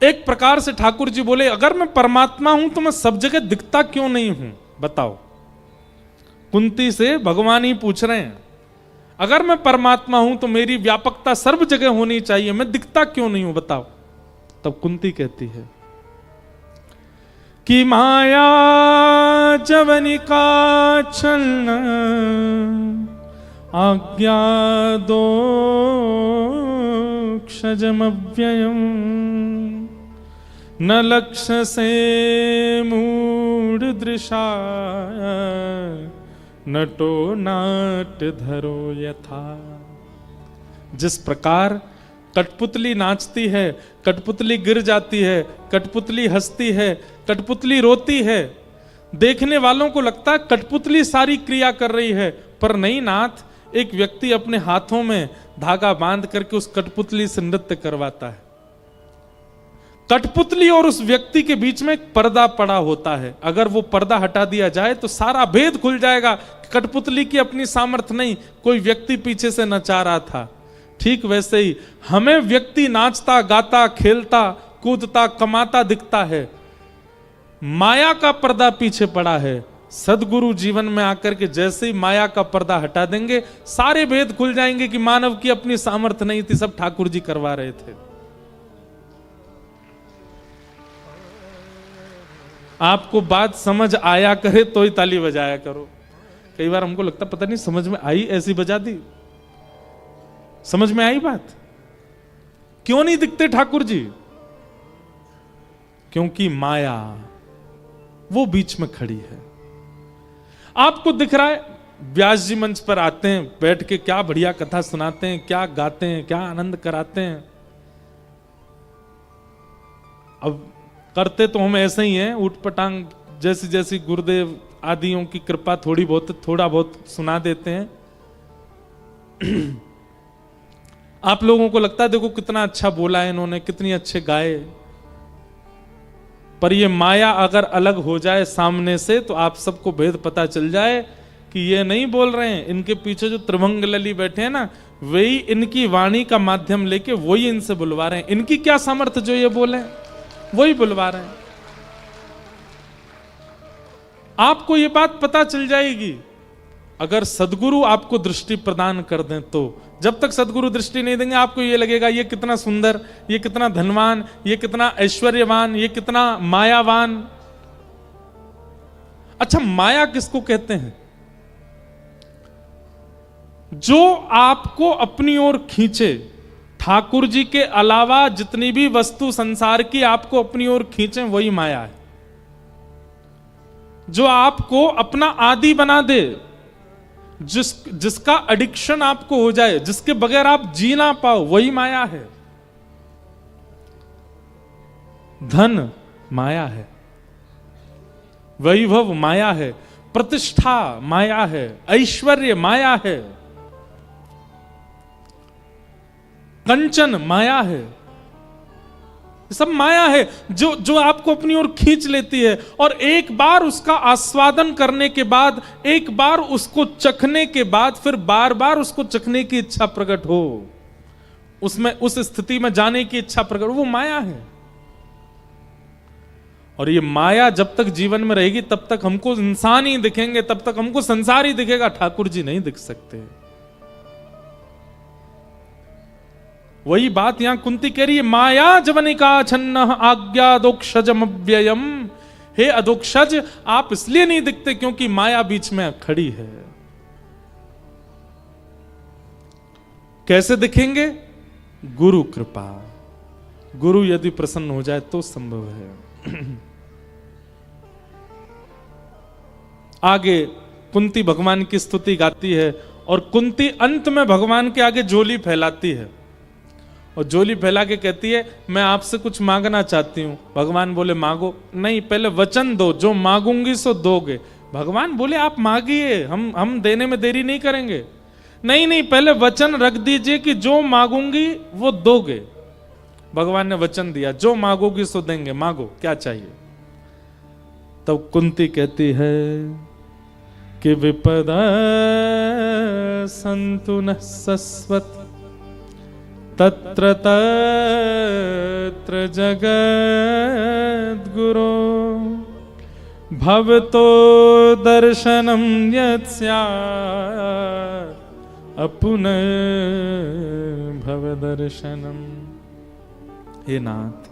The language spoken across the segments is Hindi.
एक प्रकार से ठाकुर जी बोले, अगर मैं परमात्मा हूं तो मैं सब जगह दिखता क्यों नहीं हूं? बताओ। कुंती से भगवान ही पूछ रहे हैं, अगर मैं परमात्मा हूं तो मेरी व्यापकता सर्व जगह होनी चाहिए, मैं दिखता क्यों नहीं हूं? बताओ। तब कुंती कहती है कि माया जवनिका छलन आज्ञा दोक्षजमव्ययम् न लक्ष्य से मूढ़ दृशा नटो नाट धरो यथा। जिस प्रकार कठपुतली नाचती है, कठपुतली गिर जाती है, कठपुतली हंसती है, कठपुतली रोती है, देखने वालों को लगता है कठपुतली सारी क्रिया कर रही है, पर नहीं नाथ, एक व्यक्ति अपने हाथों में धागा बांध करके उस कठपुतली से नृत्य करवाता है। कठपुतली और उस व्यक्ति के बीच में एक पर्दा पड़ा होता है, अगर वो पर्दा हटा दिया जाए तो सारा भेद खुल जाएगा। कठपुतली की अपनी सामर्थ्य नहीं, कोई व्यक्ति पीछे से नचा रहा था। ठीक वैसे ही हमें व्यक्ति नाचता गाता खेलता कूदता कमाता दिखता है, माया का पर्दा पीछे पड़ा है। सदगुरु जीवन में आकर के जैसे ही माया का पर्दा हटा देंगे, सारे भेद खुल जाएंगे कि मानव की अपनी सामर्थ्य नहीं थी, सब ठाकुर जी करवा रहे थे। आपको बात समझ आया करे तो ही ताली बजाया करो। कई बार हमको लगता पता नहीं समझ में आई, ऐसी बजा दी। समझ में आई बात? क्यों नहीं दिखते ठाकुर जी? क्योंकि माया वो बीच में खड़ी है। आपको दिख रहा है व्यास जी मंच पर आते हैं, बैठ के क्या बढ़िया कथा सुनाते हैं, क्या गाते हैं, क्या आनंद कराते हैं। अब करते तो हम ऐसे ही हैं, ऊटपटांग जैसी जैसी गुरुदेव आदियों की कृपा थोड़ा बहुत सुना देते हैं। आप लोगों को लगता है देखो कितना अच्छा बोला है इन्होंने, कितनी अच्छे गाए, पर ये माया अगर अलग हो जाए सामने से तो आप सबको भेद पता चल जाए कि ये नहीं बोल रहे हैं, इनके पीछे जो त्रिभंग लली बैठे हैं ना, वही इनकी वाणी का माध्यम लेके वही इनसे बुलवा रहे हैं। इनकी क्या सामर्थ्य जो ये बोले, वही बुलवा रहे हैं। आपको ये बात पता चल जाएगी अगर सदगुरु आपको दृष्टि प्रदान कर दें तो। जब तक सदगुरु दृष्टि नहीं देंगे आपको ये लगेगा ये कितना सुंदर, ये कितना धनवान, ये कितना ऐश्वर्यवान, ये कितना मायावान। अच्छा, माया किसको कहते हैं? जो आपको अपनी ओर खींचे। ठाकुर जी के अलावा जितनी भी वस्तु संसार की आपको अपनी ओर खींचे वही माया है। जो आपको अपना आदि बना दे, जिसका एडिक्शन आपको हो जाए, जिसके बगैर आप जी ना पाओ, वही माया है। धन माया है, वैभव माया है, प्रतिष्ठा माया है, ऐश्वर्य माया है, कंचन माया है, सब माया है जो आपको अपनी ओर खींच लेती है। और एक बार उसका आस्वादन करने के बाद, एक बार उसको चखने के बाद, फिर बार बार उसको चखने की इच्छा प्रकट हो, उसमें उस स्थिति में जाने की इच्छा प्रकट हो, वो माया है। और ये माया जब तक जीवन में रहेगी तब तक हमको इंसान ही दिखेंगे, तब तक हमको संसार ही दिखेगा, ठाकुर जी नहीं दिख सकते। वही बात यहां कुंती कह रही है, माया जवनिका छन्न आज्ञा दोक्षजमव्ययम। हे अधोक्षज, आप इसलिए नहीं दिखते क्योंकि माया बीच में खड़ी है। कैसे दिखेंगे? गुरु कृपा, गुरु यदि प्रसन्न हो जाए तो संभव है। आगे कुंती भगवान की स्तुति गाती है और कुंती अंत में भगवान के आगे झोली फैलाती है और झोली फैला के कहती है मैं आपसे कुछ मांगना चाहती हूं। भगवान बोले मांगो। नहीं, पहले वचन दो, जो मांगूंगी सो दोगे। भगवान बोले आप मांगिए, हम देने में देरी नहीं करेंगे। नहीं, पहले वचन रख दीजिए कि जो मांगूंगी वो दोगे। भगवान ने वचन दिया, जो मांगोगी सो देंगे, मांगो क्या चाहिए। तब कुंती कहती है कि विपदा संतु न सस्वत तत्र तत्र जगद्गुरो भवतो दर्शनं यत् स्यात् अपुनः भवदर्शनम्। हे नाथ,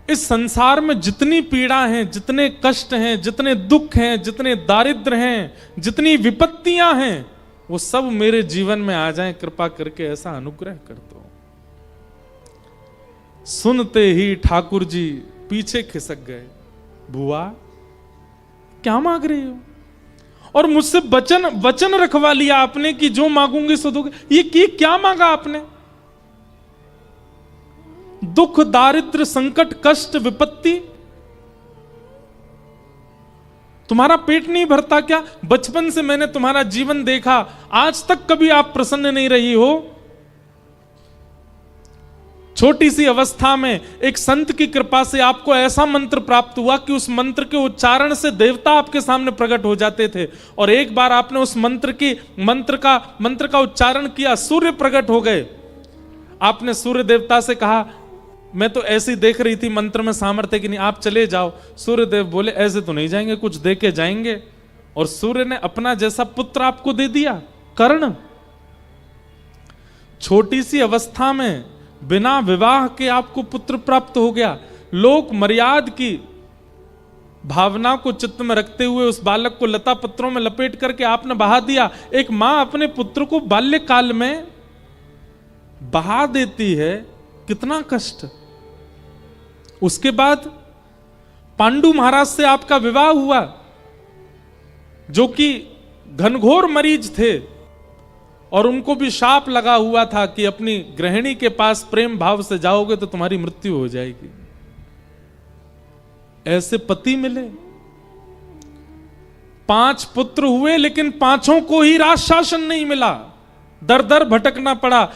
इस संसार में जितनी पीड़ा है, जितने कष्ट हैं, जितने दुख हैं, जितने दारिद्र हैं, जितनी विपत्तियां हैं, वो सब मेरे जीवन में आ जाएं, कृपा करके ऐसा अनुग्रह कर दो। सुनते ही ठाकुर जी पीछे खिसक गए। बुआ क्या मांग रही हो? और मुझसे वचन रखवा लिया आपने कि जो मांगूंगी सो दोगे। ये क्या मांगा आपने? दुख, दारिद्र, संकट, कष्ट, विपत्ति। तुम्हारा पेट नहीं भरता क्या? बचपन से मैंने तुम्हारा जीवन देखा, आज तक कभी आप प्रसन्न नहीं रही हो। छोटी सी अवस्था में एक संत की कृपा से आपको ऐसा मंत्र प्राप्त हुआ कि उस मंत्र के उच्चारण से देवता आपके सामने प्रकट हो जाते थे। और एक बार आपने उस मंत्र का उच्चारण किया, सूर्य प्रकट हो गए। आपने सूर्य देवता से कहा, मैं तो ऐसी देख रही थी मंत्र में सामर्थ्य कि नहीं, आप चले जाओ। सूर्यदेव बोले, ऐसे तो नहीं जाएंगे, कुछ दे के जाएंगे। और सूर्य ने अपना जैसा पुत्र आपको दे दिया, कर्ण। छोटी सी अवस्था में बिना विवाह के आपको पुत्र प्राप्त हो गया। लोक मर्याद की भावना को चित्त में रखते हुए उस बालक को लता पत्रों में लपेट करके आपने बहा दिया। एक मां अपने पुत्र को बाल्यकाल में बहा देती है, कितना कष्ट। उसके बाद पांडु महाराज से आपका विवाह हुआ, जो कि घनघोर मरीज थे और उनको भी शाप लगा हुआ था कि अपनी गृहिणी के पास प्रेम भाव से जाओगे तो तुम्हारी मृत्यु हो जाएगी। ऐसे पति मिले। 5 पुत्र हुए, लेकिन 5 को ही राज शासन नहीं मिला। दर दर भटकना पड़ा,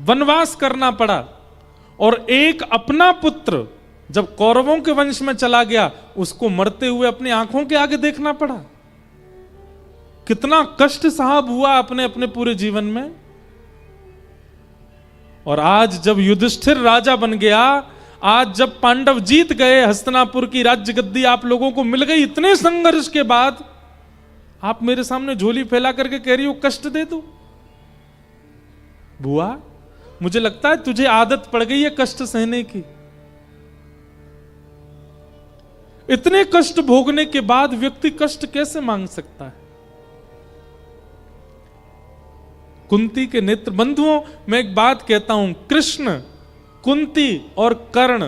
वनवास करना पड़ा। और एक अपना पुत्र जब कौरवों के वंश में चला गया, उसको मरते हुए अपनी आंखों के आगे देखना पड़ा। कितना कष्ट साहब हुआ अपने अपने पूरे जीवन में। और आज जब युधिष्ठिर राजा बन गया, आज जब पांडव जीत गए, हस्तिनापुर की राज्य गद्दी आप लोगों को मिल गई, इतने संघर्ष के बाद आप मेरे सामने झोली फैला करके कह रही हो कष्ट दे दो। बुआ, मुझे लगता है तुझे आदत पड़ गई है कष्ट सहने की। इतने कष्ट भोगने के बाद व्यक्ति कष्ट कैसे मांग सकता है? कुंती के नेत्र बंधुओं, मैं एक बात कहता हूं, कृष्ण, कुंती और कर्ण,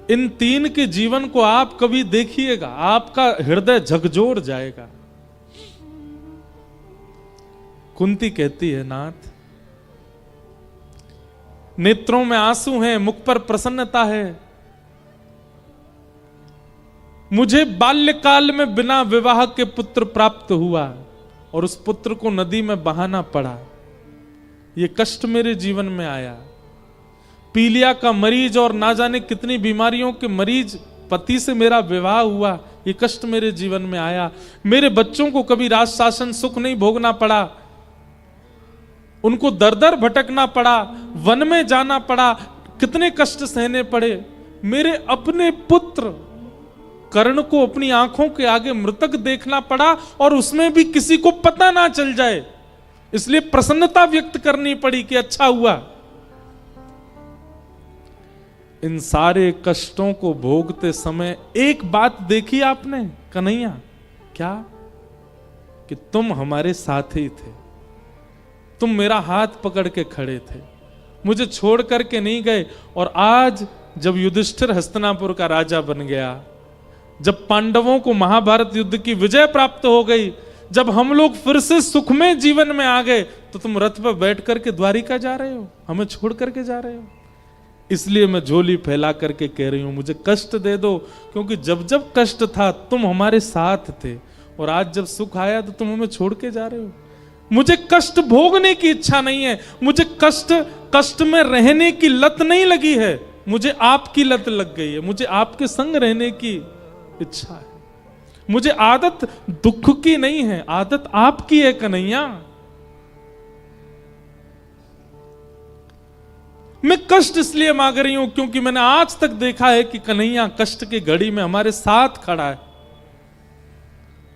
इन 3 के जीवन को आप कभी देखिएगा, आपका हृदय झकझोर जाएगा। कुंती कहती है, नाथ, नेत्रों में आंसू हैं, मुख पर प्रसन्नता है। मुझे बाल्यकाल में बिना विवाह के पुत्र प्राप्त हुआ और उस पुत्र को नदी में बहाना पड़ा। ये कष्ट मेरे जीवन में आया। पीलिया का मरीज और ना जाने कितनी बीमारियों के मरीज पति से मेरा विवाह हुआ, ये कष्ट मेरे जीवन में आया। मेरे बच्चों को कभी राज शासन सुख नहीं भोगना पड़ा, उनको दर दर भटकना पड़ा, वन में जाना पड़ा, कितने कष्ट सहने पड़े। मेरे अपने पुत्र कर्ण को अपनी आंखों के आगे मृतक देखना पड़ा और उसमें भी किसी को पता ना चल जाए, इसलिए प्रसन्नता व्यक्त करनी पड़ी कि अच्छा हुआ। इन सारे कष्टों को भोगते समय एक बात देखी आपने कन्हैया, क्या? कि तुम हमारे साथ ही थे, तुम मेरा हाथ पकड़ के खड़े थे, मुझे छोड़ करके नहीं गए। और आज जब युधिष्ठिर हस्तिनापुर का राजा बन गया, जब पांडवों को महाभारत युद्ध की विजय प्राप्त हो गई, जब हम लोग फिर से सुखमय जीवन में आ गए, तो तुम रथ पर बैठ करके द्वारिका जा रहे हो, हमें छोड़ करके जा रहे हो। इसलिए मैं झोली फैला करके कह रही हूं, मुझे कष्ट दे दो, क्योंकि जब जब कष्ट था तुम हमारे साथ थे, और आज जब सुख आया तो तुम हमें छोड़ के जा रहे हो। मुझे कष्ट भोगने की इच्छा नहीं है, मुझे कष्ट में रहने की लत नहीं लगी है, मुझे आपकी लत लग गई है, मुझे आपके संग रहने की इच्छा है। मुझे आदत दुख की नहीं है, आदत आपकी है कन्हैया। मैं कष्ट इसलिए मांग रही हूं क्योंकि मैंने आज तक देखा है कि कन्हैया कष्ट की घड़ी में हमारे साथ खड़ा है।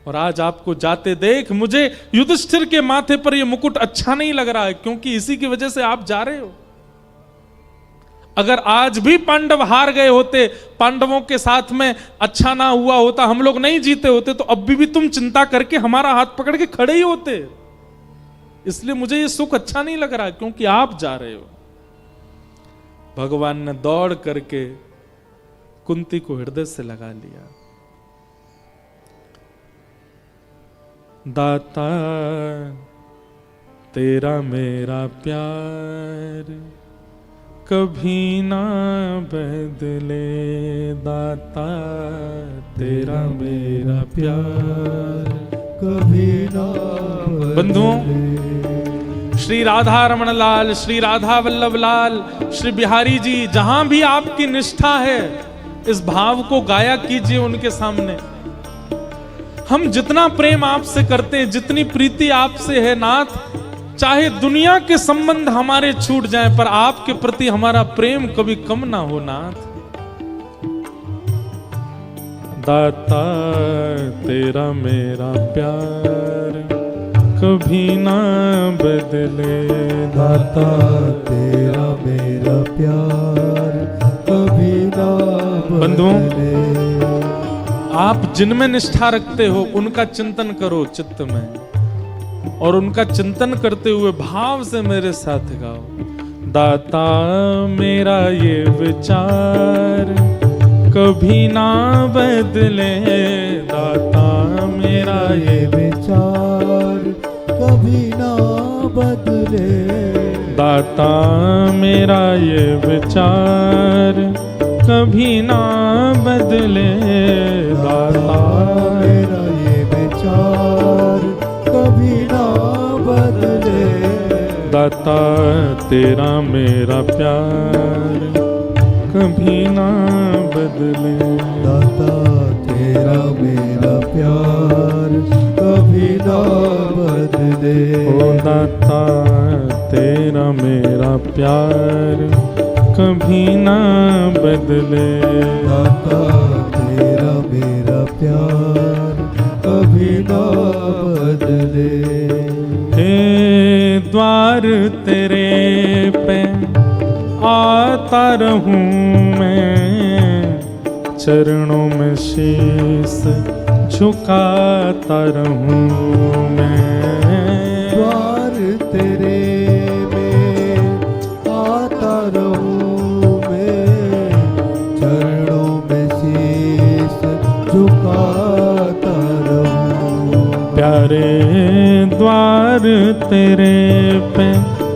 और आज आपको जाते देख मुझे युधिष्ठिर के माथे पर यह मुकुट अच्छा नहीं लग रहा है, क्योंकि इसी की वजह से आप जा रहे हो। अगर आज भी पांडव हार गए होते, पांडवों के साथ में अच्छा ना हुआ होता, हम लोग नहीं जीते होते, तो अब भी तुम चिंता करके हमारा हाथ पकड़ के खड़े ही होते। इसलिए मुझे ये सुख अच्छा नहीं लग रहा, क्योंकि आप जा रहे हो। भगवान ने दौड़ करके कुंती को हृदय से लगा लिया। दाता तेरा मेरा प्यार कभी ना बदले, दाता तेरा मेरा प्यार कभी ना बदले। बंधुओं, श्री राधा रमण लाल, श्री राधा वल्लभ लाल, श्री बिहारी जी, जहां भी आपकी निष्ठा है, इस भाव को गाया कीजिए उनके सामने। हम जितना प्रेम आपसे करते हैं, जितनी प्रीति आपसे है नाथ, चाहे दुनिया के संबंध हमारे छूट जाएं, पर आपके प्रति हमारा प्रेम कभी कम ना हो नाथ। दाता तेरा मेरा प्यार कभी ना बदले, दाता तेरा मेरा प्यार कभी ना बदले। आप जिनमें निष्ठा रखते हो उनका चिंतन करो चित्त में, और उनका चिंतन करते हुए भाव से मेरे साथ गाओ। दाता मेरा ये विचार कभी ना बदले, दाता मेरा ये विचार कभी ना बदले, दाता मेरा ये विचार कभी ना बदले, दाता मेरा ये विचार कभी ना बदले, दाता तेरा मेरा प्यार कभी ना बदले, दाता तेरा मेरा प्यार कभी ना बदले, ओ दाता तेरा मेरा प्यार कभी ना बदले, दाता तेरा मेरा प्यार कभी ना बदले। हे द्वार तेरे पे आता रहूं मैं, चरणों में शीस झुकाता रहूं मैं, द्वार तेरे में आता रहूं मैं, चरणों में शीस झुकाता रहूं। प्यारे द्वार तेरे पे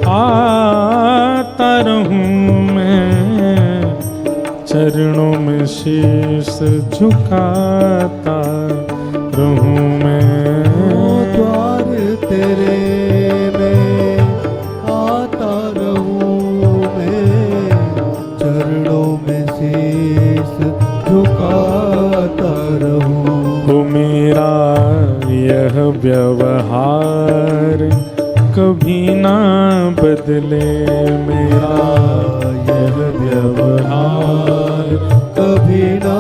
आता रहूं मैं, चरणों में शीश झुकाता रहूं मैं, द्वार तेरे में आता रहूं मैं, चरणों में शीस झुकाता रहूं। ओ मेरा यह व्यवहार कभी ना बदले, मेरा यह व्यवहार कभी ना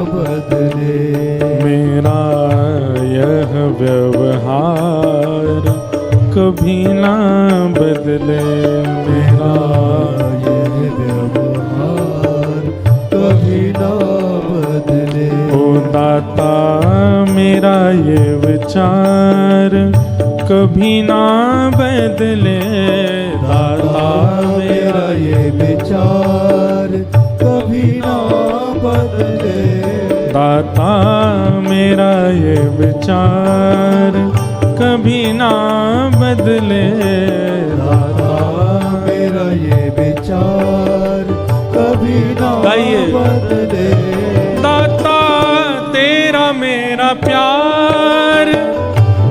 बदले, मेरा यह व्यवहार कभी ना बदले, मेरा यह व्यवहार कभी ना बदले। ओ दाता मेरा ये विचार कभी ना बदले, दाता मेरा ये विचार कभी ना बदले, दाता मेरा ये विचार कभी ना बदले, दाता मेरा ये विचार कभी ना गाइए। बदले, दाता तेरा मेरा प्यार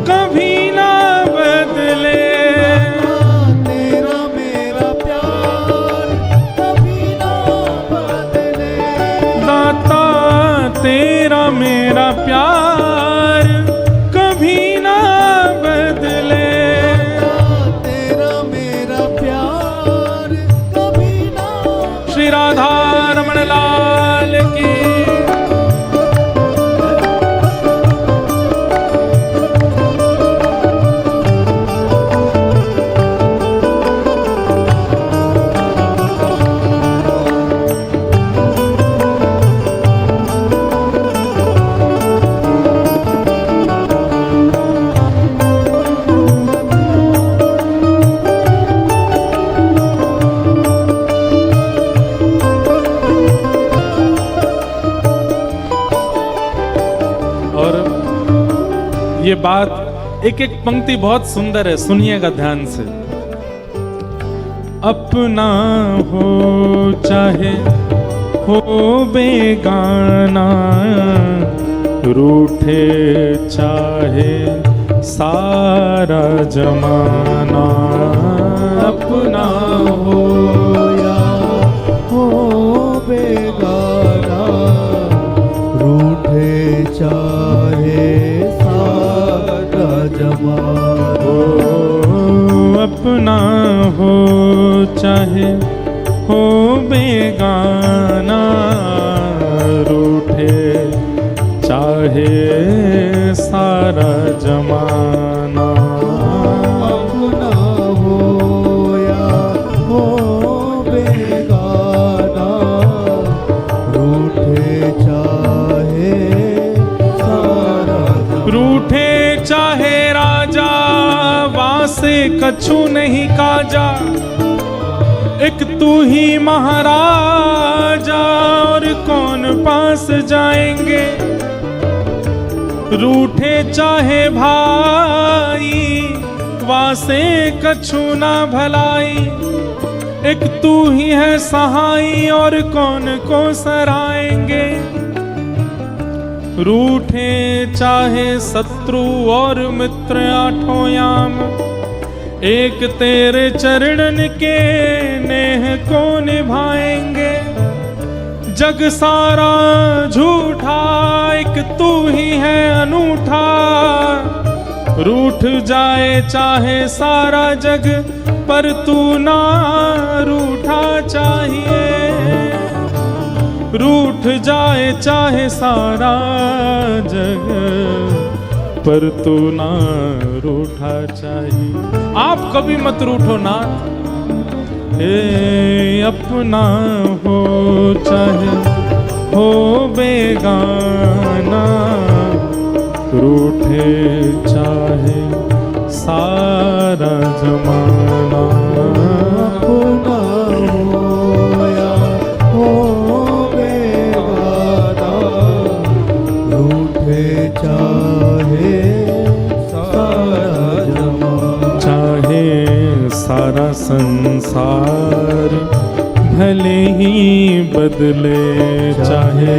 कभी ना बदले, तेरा मेरा प्यार कभी ना बदले, दाता तेरा मेरा प्यार कभी ना बदले, तेरा मेरा प्यार कभी ना श्री राधा रमण लाल की। ये बात एक एक पंक्ति बहुत सुंदर है, सुनिएगा ध्यान से। अपना हो चाहे हो बेगाना, रूठे चाहे सारा जमाना। अपना हो या हो बेगाना, रूठे चाहे हो, अपना हो चाहे हो बेगाना, रूठे चाहे सारा जमाना। अपना हो या हो बेगाना, रूठे चाहे सारा, रूठे चाहे राजा, वासे कछु नहीं काजा। एक तू ही महाराजा, और कौन पास जाएंगे। रूठे चाहे भाई, वासे कछु ना भलाई। एक तू ही है सहाई, और कौन को सराएंगे। रूठे चाहे शत्रु और मित्र आठों याम, एक तेरे चरणन के नेह को निभाएंगे। जग सारा झूठा, एक तू ही है अनूठा। रूठ जाए चाहे सारा जग, पर तू ना रूठा चाहिए। रूठ जाए चाहे सारा जग, पर तू ना रूठा चाहिए। आप कभी मत रूठो नाथ। अपना हो चाहे हो बेगाना, रूठे चाहे सारा जमाना। अपना हो या हो बेगाना, रूठे चाहे सारा जमाना। चाहे सारा संसार भले ही बदले, चाहे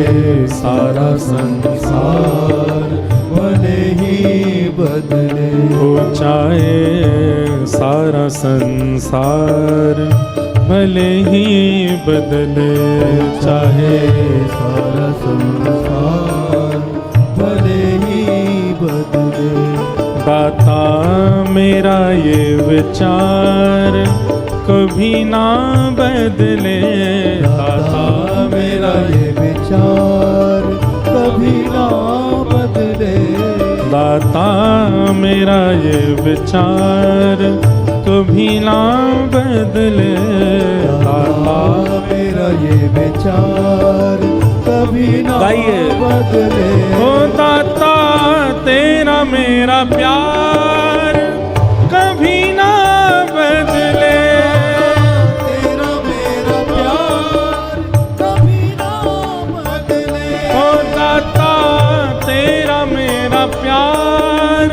सारा संसार भले ही बदले। हो चाहे सारा संसार भले ही बदले, चाहे सारा संसार भले ही बदले। दाता मेरा ये विचार कभी ना बदले। दाता मेरा ये विचार कभी ना बदले। दाता मेरा ये विचार कभी ना बदले। दाता मेरा ये विचार कभी ना गाइए। बदले। ओ दाता तेरा मेरा प्यार कभी ना बदले। तेरा मेरा प्यार कभी ना बदले। ओ दाता तेरा मेरा प्यार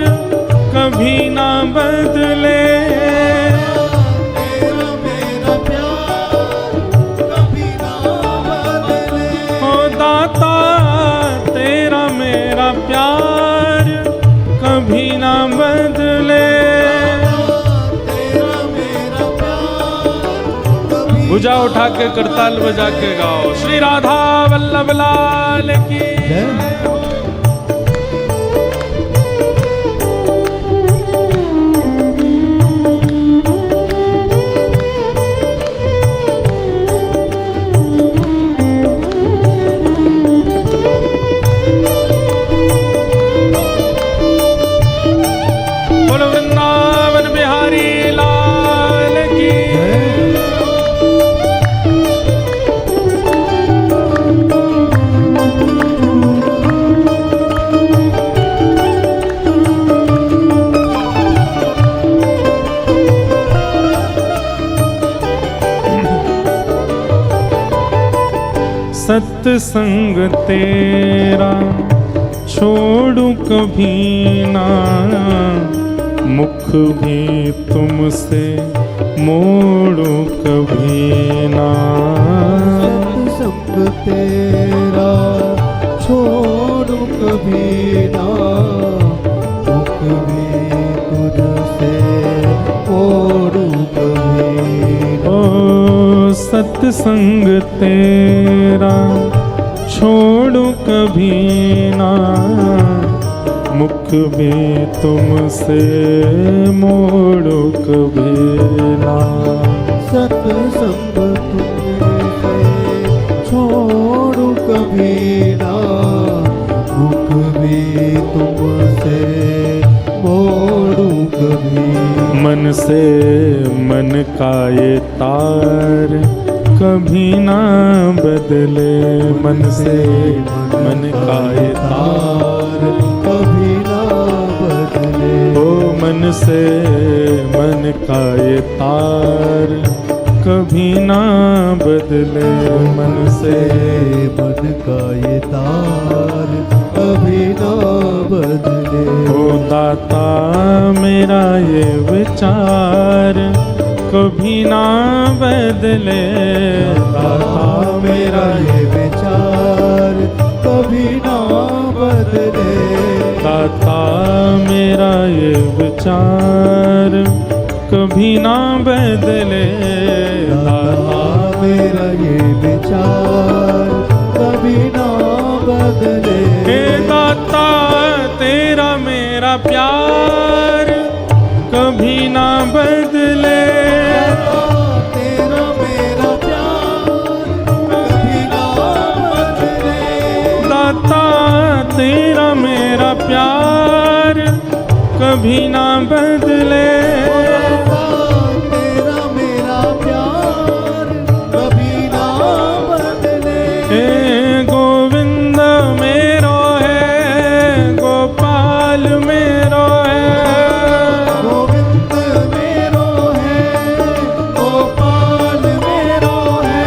कभी ना बदले। तेरा मेरा प्यार कभी ना बदले। ओ दाता तेरा मेरा प्यार कभी ना बदले। तेरा मेरा प्यार कभी भुजा उठा के करताल बजा के गाओ, श्री राधा वल्लभ लाल की। सत्संग तेरा छोड़ू कभी ना, मुख भी तुमसे मोड़ू कभी ना। सत्संग तेरा छोड़ू कभी ना, मुख भी तुझसे मोड़ू कभी ना। ओ सत्संग तेरा छोड़ू कभी ना, मुख भी तुमसे मोड़ू कभी ना। सत्संग तुमसे छोड़ू कभी ना, मुख भी तुमसे मोड़ू कभी। मन से मन का ये तार कभी ना बदले, मन से मन का ये तार कभी ना बदले। ओ मन से मन का ये तार कभी ना बदले, मन से मन का ये तार कभी ना बदले। ओ दाता मेरा ये विचार कभी ना बदले, दाता मेरा ये विचार कभी ना बदले। दाता मेरा ये विचार कभी ना बदले, दाता मेरा ये विचार कभी ना बदले। हे दाता तेरा मेरा प्यार कभी ना बदले, तेरा मेरा प्यार कभी ना बदले। दाता तेरा मेरा प्यार कभी ना बदले। तेरा मेरा प्यार कभी ना बदले। हे गोविंद मेरो है, गोपाल मेरो है, गोविंद मेरो है, गोपाल मेरो है।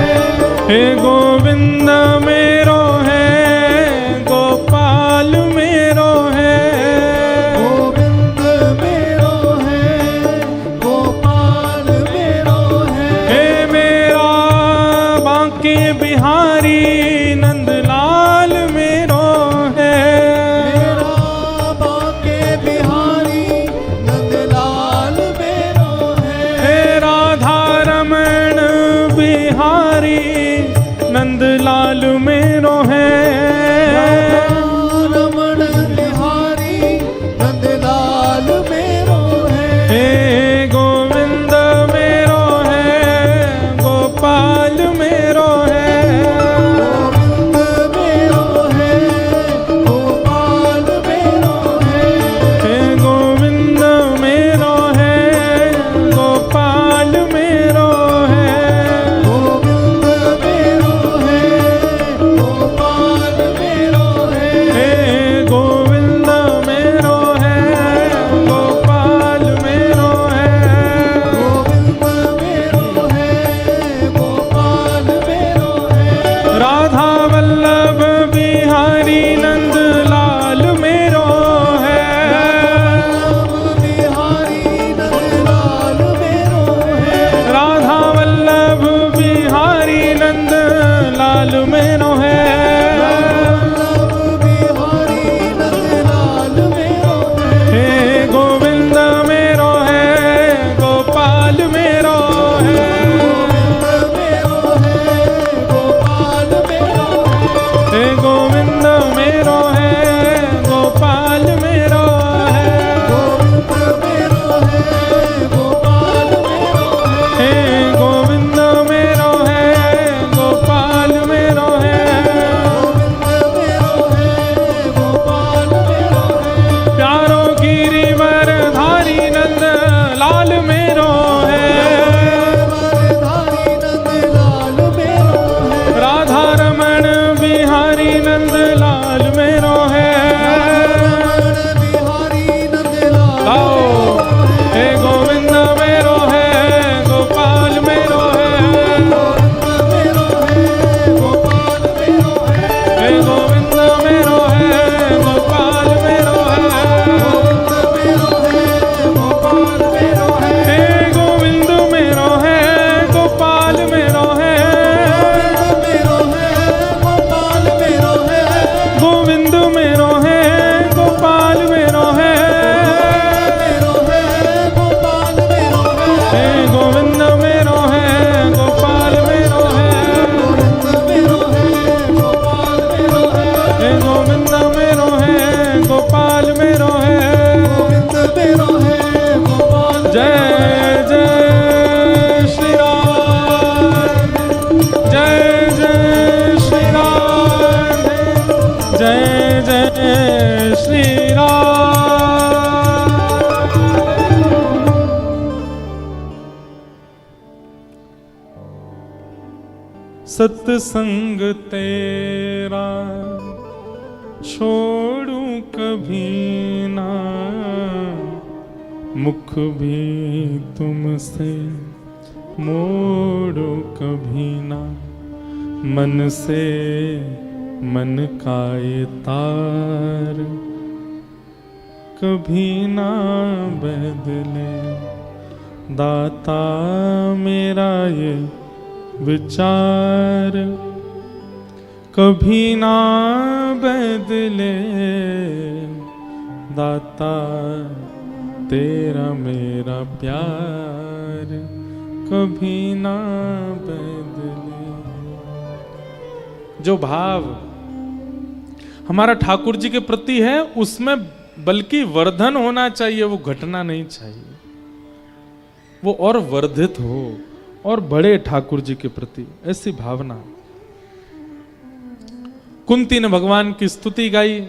हे गोविंद मेरो है, गोपाल मेरो है, गोविंद मेरो है, गोपाल मेरो है। हे मेरा बांके बिहारी नंदलाल मेरो है, मेरा बांके बिहारी नंदलाल मेरो है। हे राधा रमण बिहारी नंदलाल मेरो है, रमण बिहारी नंदलाल मेरो है। हे गोविंद मेरो है, गोपाल मेरो है, गोविंद मेरो है, गोपाल मेरो है। हे गोविंद मेरो है, गोपाल मेरो है, गोविंद मेरो है, गोपाल मेरो है। हे गोविंद मेरो है, गोपाल मेरो है, गोविंद मेरो है, गोपाल मेरो है। राधा वल्लभ बिहारी नंदलाल मेरो है, बिहारी नंदलाल मेरो है। राधा वल्लभ बिहारी नंदलाल मेरो है, बिहारी नंदलाल मेरो है। हे गोविंद मेरो है, गोपाल मेरो है, गोविंद मेरो है, गोपाल मेरो है। हे गोविंद मेरो है, गोपाल मेरो है, गोविंद मेरो है, गोपाल मेरो है। हे गोविंद मेरो है, गोपाल मेरो है, सत्संग तेरा छोड़ू कभी ना, मुख भी तुमसे मोड़ो कभी ना, मन से मन का ये तार कभी ना बदले, दाता मेरा ये विचार कभी ना बदले, दाता तेरा मेरा प्यार कभी ना बदले। जो भाव हमारा ठाकुर जी के प्रति है उसमें बल्कि वर्धन होना चाहिए, वो घटना नहीं चाहिए, वो और वर्धित हो और बड़े ठाकुर जी के प्रति, ऐसी भावना। कुंती ने भगवान की स्तुति गाई।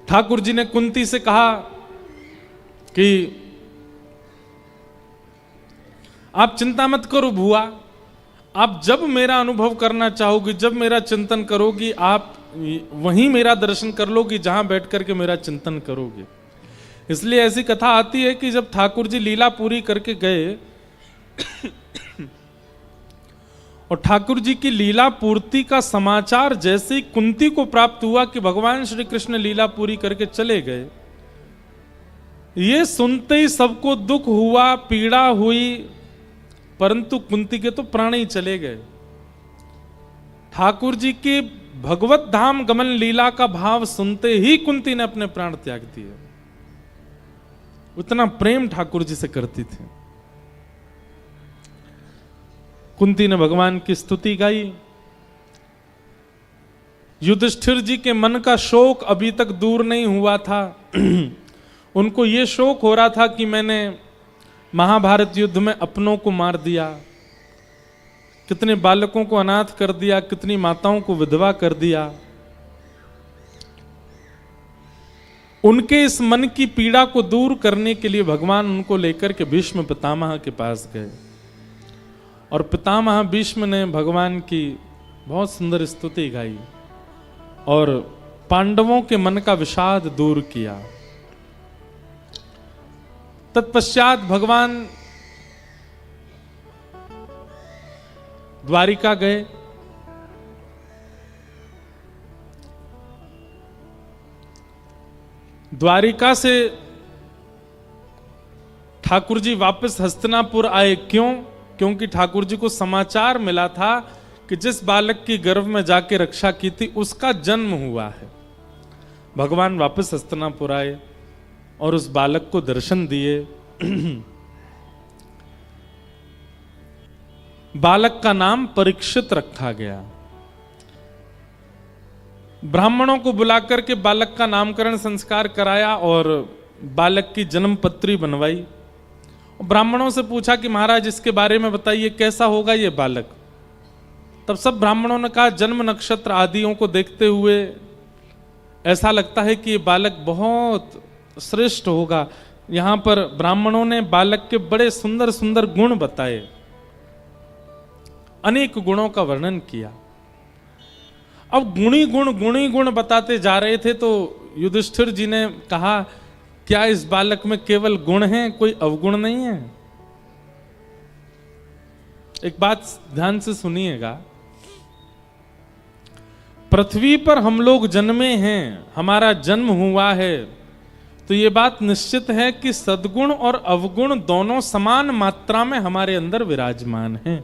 ठाकुर जी ने कुंती से कहा कि आप चिंता मत करो बुआ, आप जब मेरा अनुभव करना चाहोगी, जब मेरा चिंतन करोगी, आप वहीं मेरा दर्शन कर लोगी जहां बैठ करके मेरा चिंतन करोगे। इसलिए ऐसी कथा आती है कि जब ठाकुर जी लीला पूरी करके गए और ठाकुर जी की लीला पूर्ति का समाचार जैसे ही कुंती को प्राप्त हुआ कि भगवान श्री कृष्ण लीला पूरी करके चले गए, ये सुनते ही सबको दुख हुआ, पीड़ा हुई, परंतु कुंती के तो प्राण ही चले गए। ठाकुर जी की भगवत धाम गमन लीला का भाव सुनते ही कुंती ने अपने प्राण त्याग दिए। उतना प्रेम ठाकुर जी से करती थी। कुंती ने भगवान की स्तुति गाई। युधिष्ठिर जी के मन का शोक अभी तक दूर नहीं हुआ था। उनको यह शोक हो रहा था कि मैंने महाभारत युद्ध में अपनों को मार दिया, कितने बालकों को अनाथ कर दिया, कितनी माताओं को विधवा कर दिया। उनके इस मन की पीड़ा को दूर करने के लिए भगवान उनको लेकर के भीष्म पितामह के पास गए और पितामह भीष्म ने भगवान की बहुत सुंदर स्तुति गाई और पांडवों के मन का विषाद दूर किया। तत्पश्चात भगवान द्वारिका गए। द्वारिका से ठाकुर जी वापस हस्तिनापुर आए। क्यों? क्योंकि ठाकुर जी को समाचार मिला था कि जिस बालक की गर्भ में जाके रक्षा की थी उसका जन्म हुआ है। भगवान वापस हस्तिनापुर आए और उस बालक को दर्शन दिए। बालक का नाम परीक्षित रखा गया। ब्राह्मणों को बुलाकर के बालक का नामकरण संस्कार कराया और बालक की जन्म पत्री बनवाई। ब्राह्मणों से पूछा कि महाराज इसके बारे में बताइए, कैसा होगा ये बालक। तब सब ब्राह्मणों ने कहा जन्म नक्षत्र आदियों को देखते हुए ऐसा लगता है कि ये बालक बहुत श्रेष्ठ होगा। यहां पर ब्राह्मणों ने बालक के बड़े सुंदर सुंदर गुण बताए, अनेक गुणों का वर्णन किया। अब गुणी गुण बताते जा रहे थे तो युधिष्ठिर जी ने कहा क्या इस बालक में केवल गुण हैं, कोई अवगुण नहीं है? एक बात ध्यान से सुनिएगा, पृथ्वी पर हम लोग जन्मे हैं, हमारा जन्म हुआ है, तो ये बात निश्चित है कि सद्गुण और अवगुण दोनों समान मात्रा में हमारे अंदर विराजमान हैं।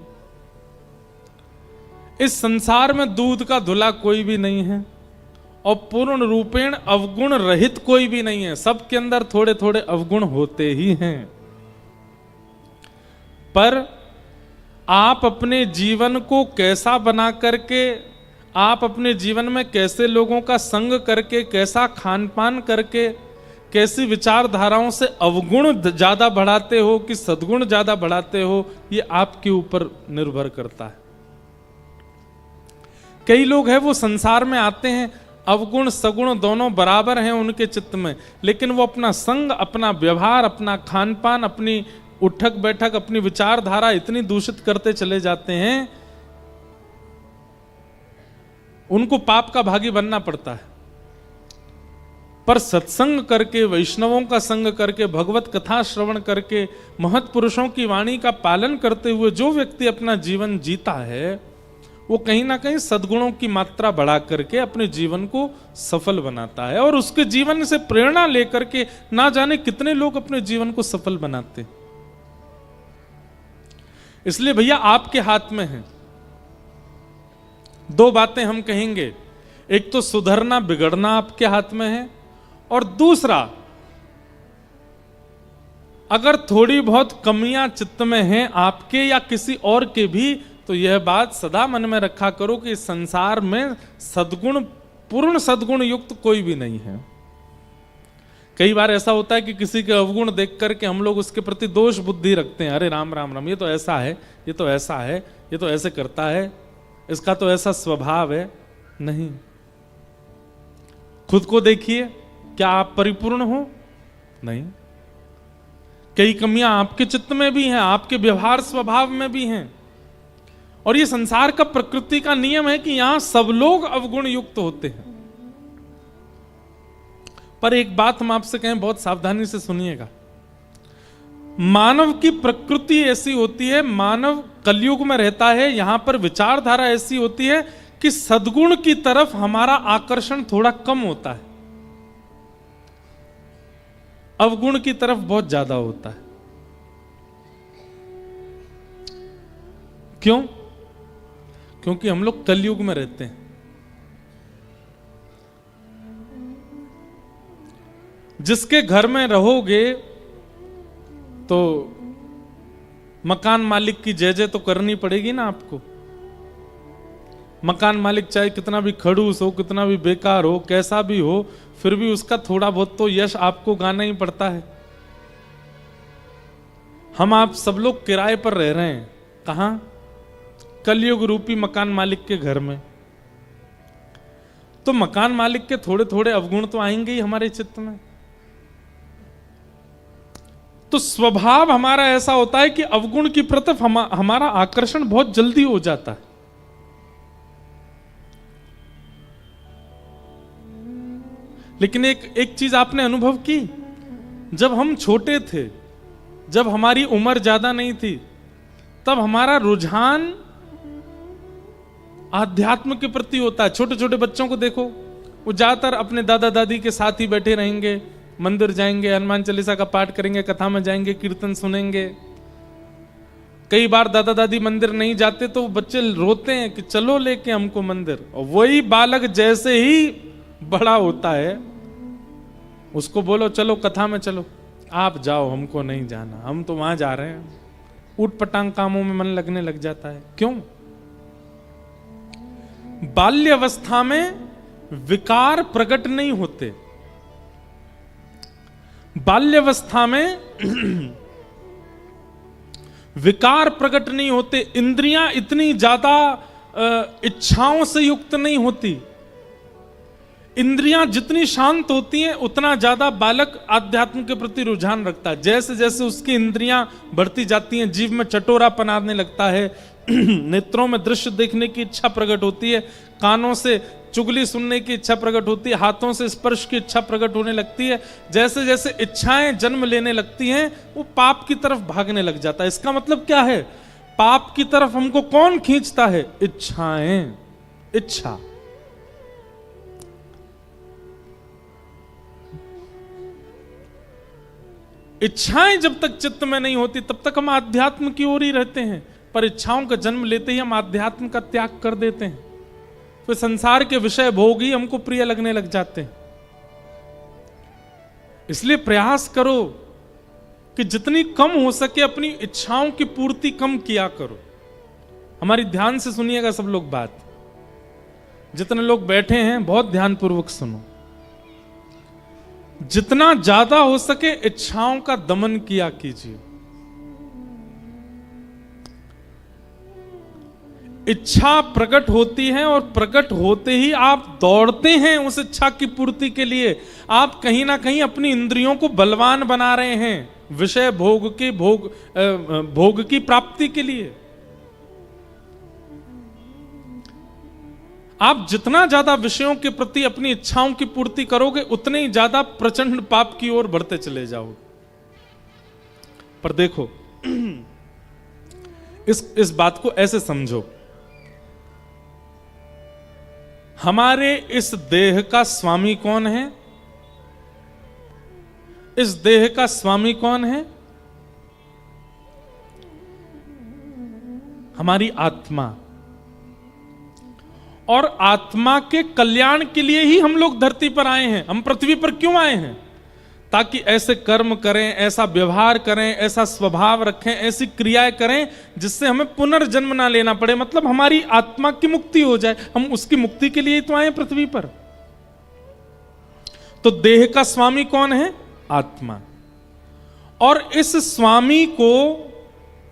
इस संसार में दूध का धुला कोई भी नहीं है और पूर्ण रूपेण अवगुण रहित कोई भी नहीं है। सबके अंदर थोड़े थोड़े अवगुण होते ही हैं। पर आप अपने जीवन को कैसा बना करके, आप अपने जीवन में कैसे लोगों का संग करके, कैसा खान पान करके, कैसी विचारधाराओं से अवगुण ज्यादा बढ़ाते हो कि सद्गुण ज्यादा बढ़ाते हो, ये आपके ऊपर निर्भर करता है। कई लोग हैं वो संसार में आते हैं, अवगुण सगुण दोनों बराबर हैं उनके चित्त में, लेकिन वो अपना संग, अपना व्यवहार, अपना खान पान, अपनी उठक बैठक अपनी विचारधारा इतनी दूषित करते चले जाते हैं, उनको पाप का भागी बनना पड़ता है। पर सत्संग करके, वैष्णवों का संग करके, भगवत कथा श्रवण करके, महत् पुरुषों की वाणी का पालन करते हुए जो व्यक्ति अपना जीवन जीता है, वो कहीं ना कहीं सद्गुणों की मात्रा बढ़ा करके अपने जीवन को सफल बनाता है। और उसके जीवन से प्रेरणा लेकर के ना जाने कितने लोग अपने जीवन को सफल बनाते हैं। इसलिए भैया आपके हाथ में है। दो बातें हम कहेंगे, एक तो सुधरना बिगड़ना आपके हाथ में है, और दूसरा अगर थोड़ी बहुत कमियां चित्त में हैं आपके या किसी और के भी, तो यह बात सदा मन में रखा करो कि इस संसार में सद्गुण, पूर्ण सद्गुण युक्त कोई भी नहीं है। कई बार ऐसा होता है कि किसी के अवगुण देख करके हम लोग उसके प्रति दोष बुद्धि रखते हैं, अरे राम राम राम, ये तो ऐसा है, ये तो ऐसा है, ये तो ऐसे करता है, इसका तो ऐसा स्वभाव है। नहीं, खुद को देखिए, क्या आप परिपूर्ण हो? नहीं, कई कमियां आपके चित्त में भी हैं, आपके व्यवहार स्वभाव में भी हैं। और ये संसार का, प्रकृति का नियम है कि यहां सब लोग अवगुण युक्त होते हैं। पर एक बात हम आपसे कहें, बहुत सावधानी से सुनिएगा। मानव की प्रकृति ऐसी होती है, मानव कलयुग में रहता है, यहां पर विचारधारा ऐसी होती है कि सद्गुण की तरफ हमारा आकर्षण थोड़ा कम होता है, अवगुण की तरफ बहुत ज्यादा होता है। क्यों? क्योंकि हम लोग कलयुग में रहते हैं। जिसके घर में रहोगे तो मकान मालिक की जय जय तो करनी पड़ेगी ना आपको। मकान मालिक चाहे कितना भी खड़ूस हो, कितना भी बेकार हो, कैसा भी हो, फिर भी उसका थोड़ा बहुत तो यश आपको गाना ही पड़ता है। हम आप सब लोग किराए पर रह रहे हैं, कहां? कलयुग रूपी मकान मालिक के घर में। तो मकान मालिक के थोड़े थोड़े अवगुण तो आएंगे ही हमारे चित्त में। तो स्वभाव हमारा ऐसा होता है कि अवगुण की प्रति हमारा आकर्षण बहुत जल्दी हो जाता है। लेकिन एक चीज आपने अनुभव की, जब हम छोटे थे, जब हमारी उम्र ज्यादा नहीं थी, तब हमारा रुझान आध्यात्म के प्रति होता है। छोटे छोटे बच्चों को देखो, वो ज्यादातर अपने दादा दादी के साथ ही बैठे रहेंगे, मंदिर जाएंगे, हनुमान चालीसा का पाठ करेंगे, कथा में जाएंगे, कीर्तन सुनेंगे। कई बार दादा दादी मंदिर नहीं जाते तो बच्चे रोते हैं कि चलो लेके हमको मंदिर। और वही बालक जैसे ही बड़ा होता है, उसको बोलो चलो कथा में चलो, आप जाओ, हमको नहीं जाना, हम तो वहां जा रहे हैं। ऊट पटांग कामों में मन लगने लग जाता है। क्यों? बाल्यावस्था में विकार प्रकट नहीं होते। बाल्यावस्था में विकार प्रकट नहीं होते, इंद्रियां इतनी ज्यादा इच्छाओं से युक्त नहीं होती। इंद्रियां जितनी शांत होती हैं उतना ज्यादा बालक आध्यात्म के प्रति रुझान रखता है। जैसे जैसे उसकी इंद्रियां बढ़ती जाती हैं, जीव में चटोरापन आने लगता है, नेत्रों में दृश्य देखने की इच्छा प्रकट होती है, कानों से चुगली सुनने की इच्छा प्रकट होती है, हाथों से स्पर्श की इच्छा प्रकट होने लगती है। जैसे जैसे इच्छाएं जन्म लेने लगती हैं, वो पाप की तरफ भागने लग जाता है। इसका मतलब क्या है? पाप की तरफ हमको कौन खींचता है? इच्छाएं, इच्छा। इच्छाएं जब तक चित्त में नहीं होती तब तक हम आध्यात्म की ओर ही रहते हैं, पर इच्छाओं का जन्म लेते ही हम आध्यात्म का त्याग कर देते हैं। फिर संसार के विषय भोग ही हमको प्रिय लगने लग जाते हैं। इसलिए प्रयास करो कि जितनी कम हो सके अपनी इच्छाओं की पूर्ति कम किया करो। हमारी ध्यान से सुनिएगा सब लोग बात। जितने लोग बैठे हैं बहुत ध्यानपूर्वक सुनो। जितना ज्यादा हो सके इच्छाओं का दमन किया कीजिए। इच्छा प्रकट होती है और प्रकट होते ही आप दौड़ते हैं उस इच्छा की पूर्ति के लिए। आप कहीं ना कहीं अपनी इंद्रियों को बलवान बना रहे हैं। विषय भोग की प्राप्ति के लिए। आप जितना ज्यादा विषयों के प्रति अपनी इच्छाओं की पूर्ति करोगे, उतने ही ज्यादा प्रचंड पाप की ओर बढ़ते चले जाओगे। पर देखो, इस बात को ऐसे समझो, हमारे इस देह का स्वामी कौन है? इस देह का स्वामी कौन है? हमारी आत्मा। और आत्मा के कल्याण के लिए ही हम लोग धरती पर आए हैं। हम पृथ्वी पर क्यों आए हैं? ताकि ऐसे कर्म करें, ऐसा व्यवहार करें, ऐसा स्वभाव रखें, ऐसी क्रियाएं करें जिससे हमें पुनर्जन्म ना लेना पड़े। मतलब हमारी आत्मा की मुक्ति हो जाए। हम उसकी मुक्ति के लिए ही तो आए पृथ्वी पर। तो देह का स्वामी कौन है? आत्मा। और इस स्वामी को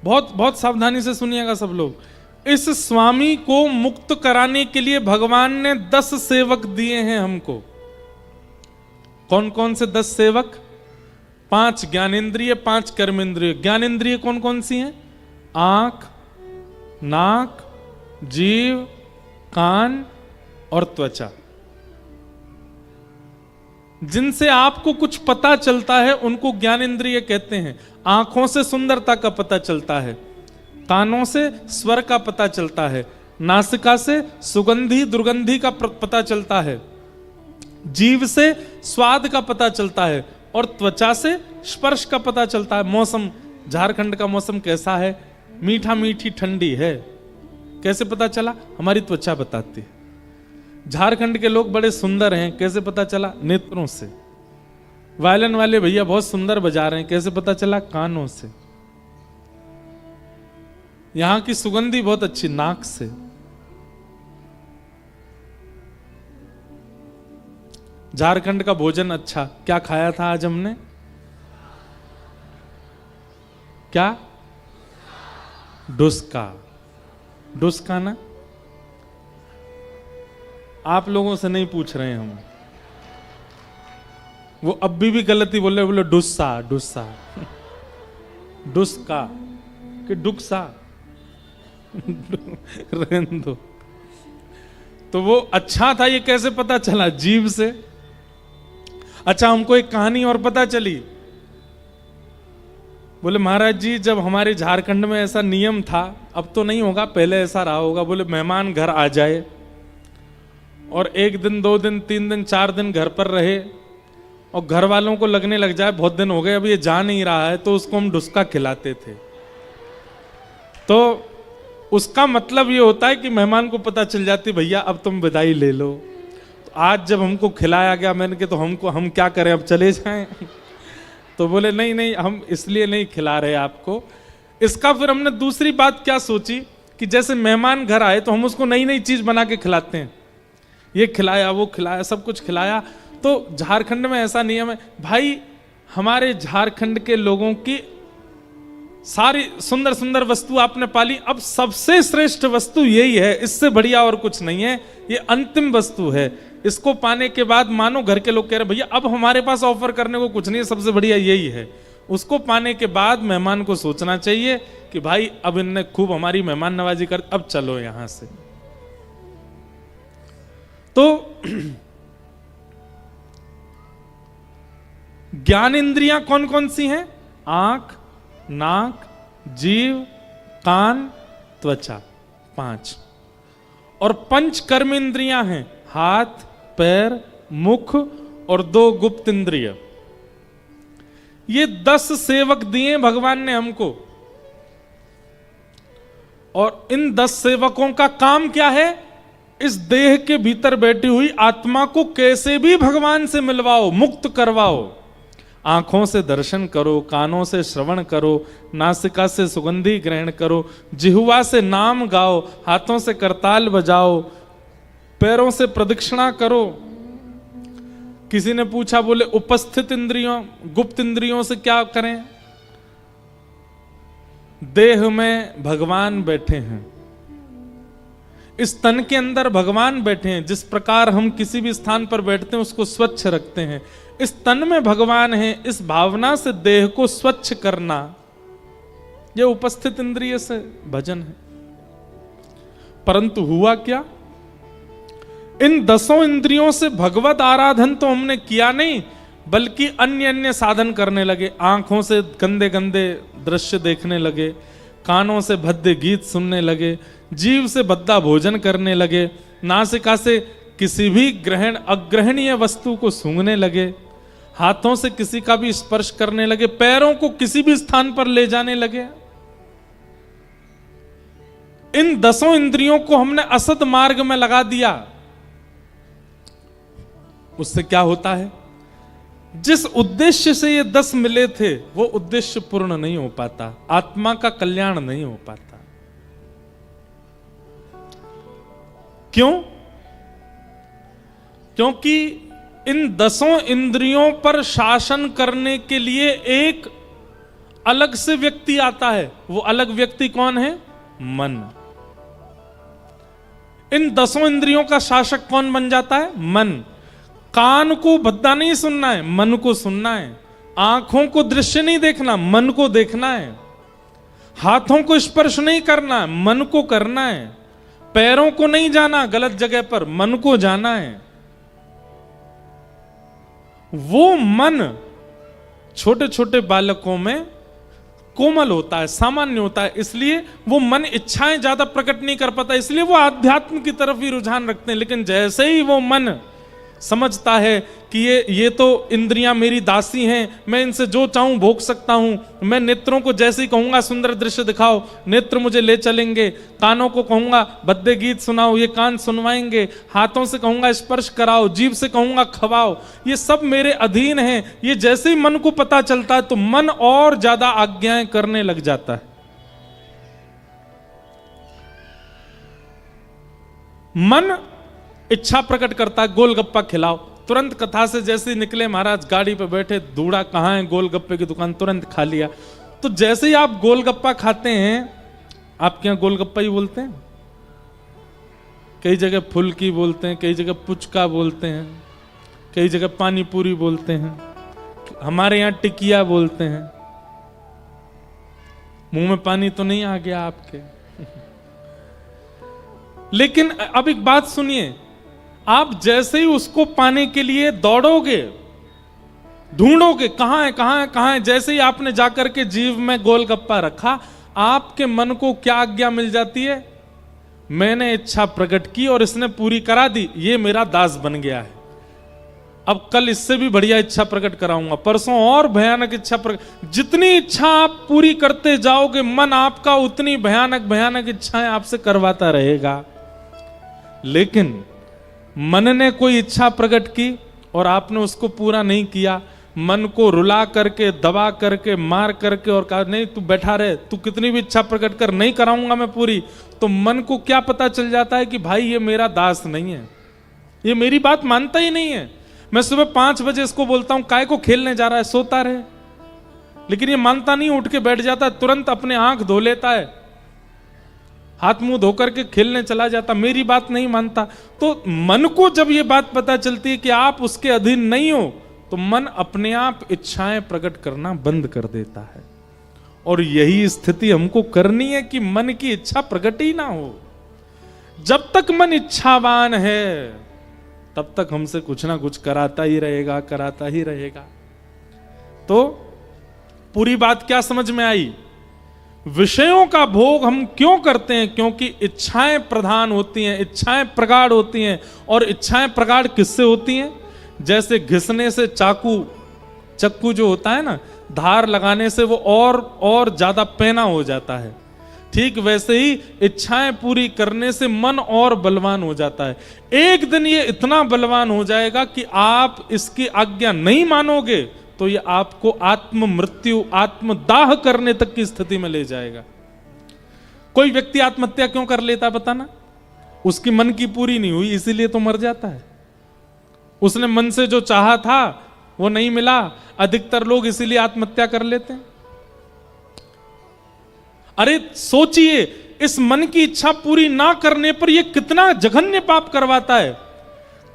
बहुत बहुत सावधानी से सुनिएगा सब लोग। इस स्वामी को मुक्त कराने के लिए भगवान ने 10 सेवक दिए हैं हमको। कौन कौन से 10 सेवक? 5 ज्ञानेंद्रिय, 5 कर्मेंद्रिय। ज्ञानेंद्रिय कौन कौन सी हैं? आंख, नाक, जीव, कान और त्वचा। जिनसे आपको कुछ पता चलता है उनको ज्ञानेंद्रिय कहते हैं। आंखों से सुंदरता का पता चलता है, कानों से स्वर का पता चलता है, नासिका से सुगंधी दुर्गंधी का पता चलता है, जीव से स्वाद का पता चलता है और त्वचा से स्पर्श का पता चलता है। मौसम, झारखंड का मौसम कैसा है? मीठा मीठी ठंडी है। कैसे पता चला? हमारी त्वचा बताती है। झारखंड के लोग बड़े सुंदर हैं, कैसे पता चला? नेत्रों से। वायलिन वाले भैया बहुत सुंदर बजा रहे हैं, कैसे पता चला? कानों से। यहां की सुगंधी बहुत अच्छी, नाक से। झारखंड का भोजन अच्छा, क्या खाया था आज हमने? क्या? डुस्का। डुस्का ना? आप लोगों से नहीं पूछ रहे हैं हम। वो अब भी गलती बोले, बोले डुस्सा, डुस्सा, डुस्का कि डुक्सा। रहने दो। तो वो अच्छा था, ये कैसे पता चला? जीव से। अच्छा, हमको एक कहानी और पता चली। बोले महाराज जी, जब हमारे झारखंड में ऐसा नियम था, अब तो नहीं होगा, पहले ऐसा रहा होगा। बोले मेहमान घर आ जाए और 1 दिन 2 दिन 3 दिन 4 दिन घर पर रहे और घर वालों को लगने लग जाए बहुत दिन हो गए, अब ये जा नहीं रहा है, तो उसको हम डुस्का खिलाते थे। तो उसका मतलब ये होता है कि मेहमान को पता चल जाती, भैया अब तुम विदाई ले लो। तो आज जब हमको खिलाया गया, मैंने कहा तो हम क्या करें, अब चले जाएं? तो बोले नहीं नहीं, हम इसलिए नहीं खिला रहे आपको। इसका फिर हमने दूसरी बात क्या सोची कि जैसे मेहमान घर आए तो हम उसको नई नई चीज बना के खिलाते हैं। ये खिलाया, वो खिलाया, सब कुछ खिलाया। तो झारखंड में ऐसा नियम है भाई, हमारे झारखंड के लोगों की सारी सुंदर सुंदर वस्तु आपने पाली, अब सबसे श्रेष्ठ वस्तु यही है, इससे बढ़िया और कुछ नहीं है, ये अंतिम वस्तु है। इसको पाने के बाद मानो घर के लोग कह रहे भैया अब हमारे पास ऑफर करने को कुछ नहीं है, सबसे बढ़िया यही है। उसको पाने के बाद मेहमान को सोचना चाहिए कि भाई अब इनने खूब हमारी मेहमान नवाजी कर, अब चलो यहां से। तो ज्ञान इंद्रियां कौन कौन सी हैं? आंख, नाक, जीव, कान, त्वचा, 5। और 5 कर्म इंद्रियां हैं, हाथ, पैर, मुख और 2 गुप्त इंद्रिय। ये 10 सेवक दिए भगवान ने हमको। और इन 10 सेवकों का काम क्या है? इस देह के भीतर बैठी हुई आत्मा को कैसे भी भगवान से मिलवाओ, मुक्त करवाओ। आंखों से दर्शन करो, कानों से श्रवण करो, नासिका से सुगंधी ग्रहण करो, जिह्वा से नाम गाओ, हाथों से करताल बजाओ, पैरों से प्रदक्षिणा करो। किसी ने पूछा, बोले उपस्थित इंद्रियों, गुप्त इंद्रियों से क्या करें? देह में भगवान बैठे हैं, इस तन के अंदर भगवान बैठे हैं। जिस प्रकार हम किसी भी स्थान पर बैठते हैं उसको स्वच्छ रखते हैं, इस तन में भगवान है। इस भावना से देह को स्वच्छ करना, यह उपस्थित इंद्रिय से भजन है। परंतु हुआ क्या, इन 10 इंद्रियों से भगवत आराधन तो हमने किया नहीं, बल्कि अन्य अन्य साधन करने लगे। आंखों से गंदे गंदे दृश्य देखने लगे, कानों से भद्दे गीत सुनने लगे, जीव से भद्दा भोजन करने लगे, नासिका से किसी भी अग्रहणीय वस्तु को सूंघने लगे, हाथों से किसी का भी स्पर्श करने लगे, पैरों को किसी भी स्थान पर ले जाने लगे। इन 10 इंद्रियों को हमने असद मार्ग में लगा दिया। उससे क्या होता है, जिस उद्देश्य से ये 10 मिले थे वो उद्देश्य पूर्ण नहीं हो पाता, आत्मा का कल्याण नहीं हो पाता। क्यों? क्योंकि इन 10 इंद्रियों पर शासन करने के लिए एक अलग से व्यक्ति आता है। वो अलग व्यक्ति कौन है? मन। इन 10 इंद्रियों का शासक कौन बन जाता है? मन। कान को भद्दा नहीं सुनना है, मन को सुनना है। आंखों को दृश्य नहीं देखना, मन को देखना है। हाथों को स्पर्श नहीं करना है, मन को करना है। पैरों को नहीं जाना गलत जगह पर, मन को जाना है। वो मन छोटे छोटे बालकों में कोमल होता है, सामान्य होता है, इसलिए वो मन इच्छाएं ज्यादा प्रकट नहीं कर पाता, इसलिए वो आध्यात्म की तरफ ही रुझान रखते हैं। लेकिन जैसे ही वो मन समझता है कि ये तो इंद्रियां मेरी दासी हैं, मैं इनसे जो चाहूं भोग सकता हूं, मैं नेत्रों को जैसे ही कहूंगा सुंदर दृश्य दिखाओ, नेत्र मुझे ले चलेंगे, कानों को कहूंगा भद्दे गीत सुनाओ, ये कान सुनवाएंगे, हाथों से कहूंगा स्पर्श कराओ, जीभ से कहूंगा खवाओ, ये सब मेरे अधीन हैं। ये जैसे ही मन को पता चलता है तो मन और ज्यादा आज्ञाएं करने लग जाता है। मन इच्छा प्रकट करता है, गोलगप्पा खिलाओ। तुरंत कथा से जैसे ही निकले महाराज, गाड़ी पे बैठे, धूड़ा कहाँ है, गोलगप्पे की दुकान, तुरंत खा लिया। तो जैसे ही आप गोलगप्पा खाते हैं, आपके यहां गोलगप्पा ही बोलते हैं, कई जगह फुल्की बोलते हैं, कई जगह पुचका बोलते हैं, कई जगह पानी पूरी बोलते हैं, हमारे यहां टिकिया बोलते हैं। मुंह में पानी तो नहीं आ गया आपके? लेकिन अब एक बात सुनिए, आप जैसे ही उसको पाने के लिए दौड़ोगे, ढूंढोगे कहां है कहां है कहां है, जैसे ही आपने जाकर के जीभ में गोलगप्पा रखा, आपके मन को क्या आज्ञा मिल जाती है? मैंने इच्छा प्रकट की और इसने पूरी करा दी, ये मेरा दास बन गया है। अब कल इससे भी बढ़िया इच्छा प्रकट कराऊंगा, परसों और भयानक इच्छा प्रकट। जितनी इच्छा आप पूरी करते जाओगे, मन आपका उतनी भयानक भयानक इच्छाएं आपसे करवाता रहेगा। लेकिन मन ने कोई इच्छा प्रकट की और आपने उसको पूरा नहीं किया, मन को रुला करके, दबा करके, मार करके और कहा नहीं तू बैठा रहे, तू कितनी भी इच्छा प्रकट कर, नहीं कराऊंगा मैं पूरी, तो मन को क्या पता चल जाता है कि भाई ये मेरा दास नहीं है, ये मेरी बात मानता ही नहीं है। मैं सुबह 5 बजे इसको बोलता हूं काय को खेलने जा रहा है, सोता रहे, लेकिन ये मानता नहीं, उठ के बैठ जाता है, तुरंत अपने आंख धो लेता है, हाथ मुंह धोकर के खेलने चला जाता, मेरी बात नहीं मानता। तो मन को जब ये बात पता चलती है कि आप उसके अधीन नहीं हो, तो मन अपने आप इच्छाएं प्रकट करना बंद कर देता है। और यही स्थिति हमको करनी है कि मन की इच्छा प्रकट ही ना हो। जब तक मन इच्छावान है तब तक हमसे कुछ ना कुछ कराता ही रहेगा, कराता ही रहेगा। तो पूरी बात क्या समझ में आई? विषयों का भोग हम क्यों करते हैं? क्योंकि इच्छाएं प्रधान होती हैं, इच्छाएं प्रगाढ़ होती हैं। और इच्छाएं प्रगाढ़ किससे होती हैं? जैसे घिसने से चक्कू जो होता है ना, धार लगाने से वो और ज्यादा पैना हो जाता है, ठीक वैसे ही इच्छाएं पूरी करने से मन और बलवान हो जाता है। एक दिन ये इतना बलवान हो जाएगा कि आप इसकी आज्ञा नहीं मानोगे तो ये आपको आत्म मृत्यु, आत्मदाह करने तक की स्थिति में ले जाएगा। कोई व्यक्ति आत्महत्या क्यों कर लेता है बताना? उसकी मन की पूरी नहीं हुई, इसीलिए तो मर जाता है। उसने मन से जो चाहा था वो नहीं मिला, अधिकतर लोग इसीलिए आत्महत्या कर लेते हैं। अरे सोचिए, इस मन की इच्छा पूरी ना करने पर यह कितना जघन्य पाप करवाता है।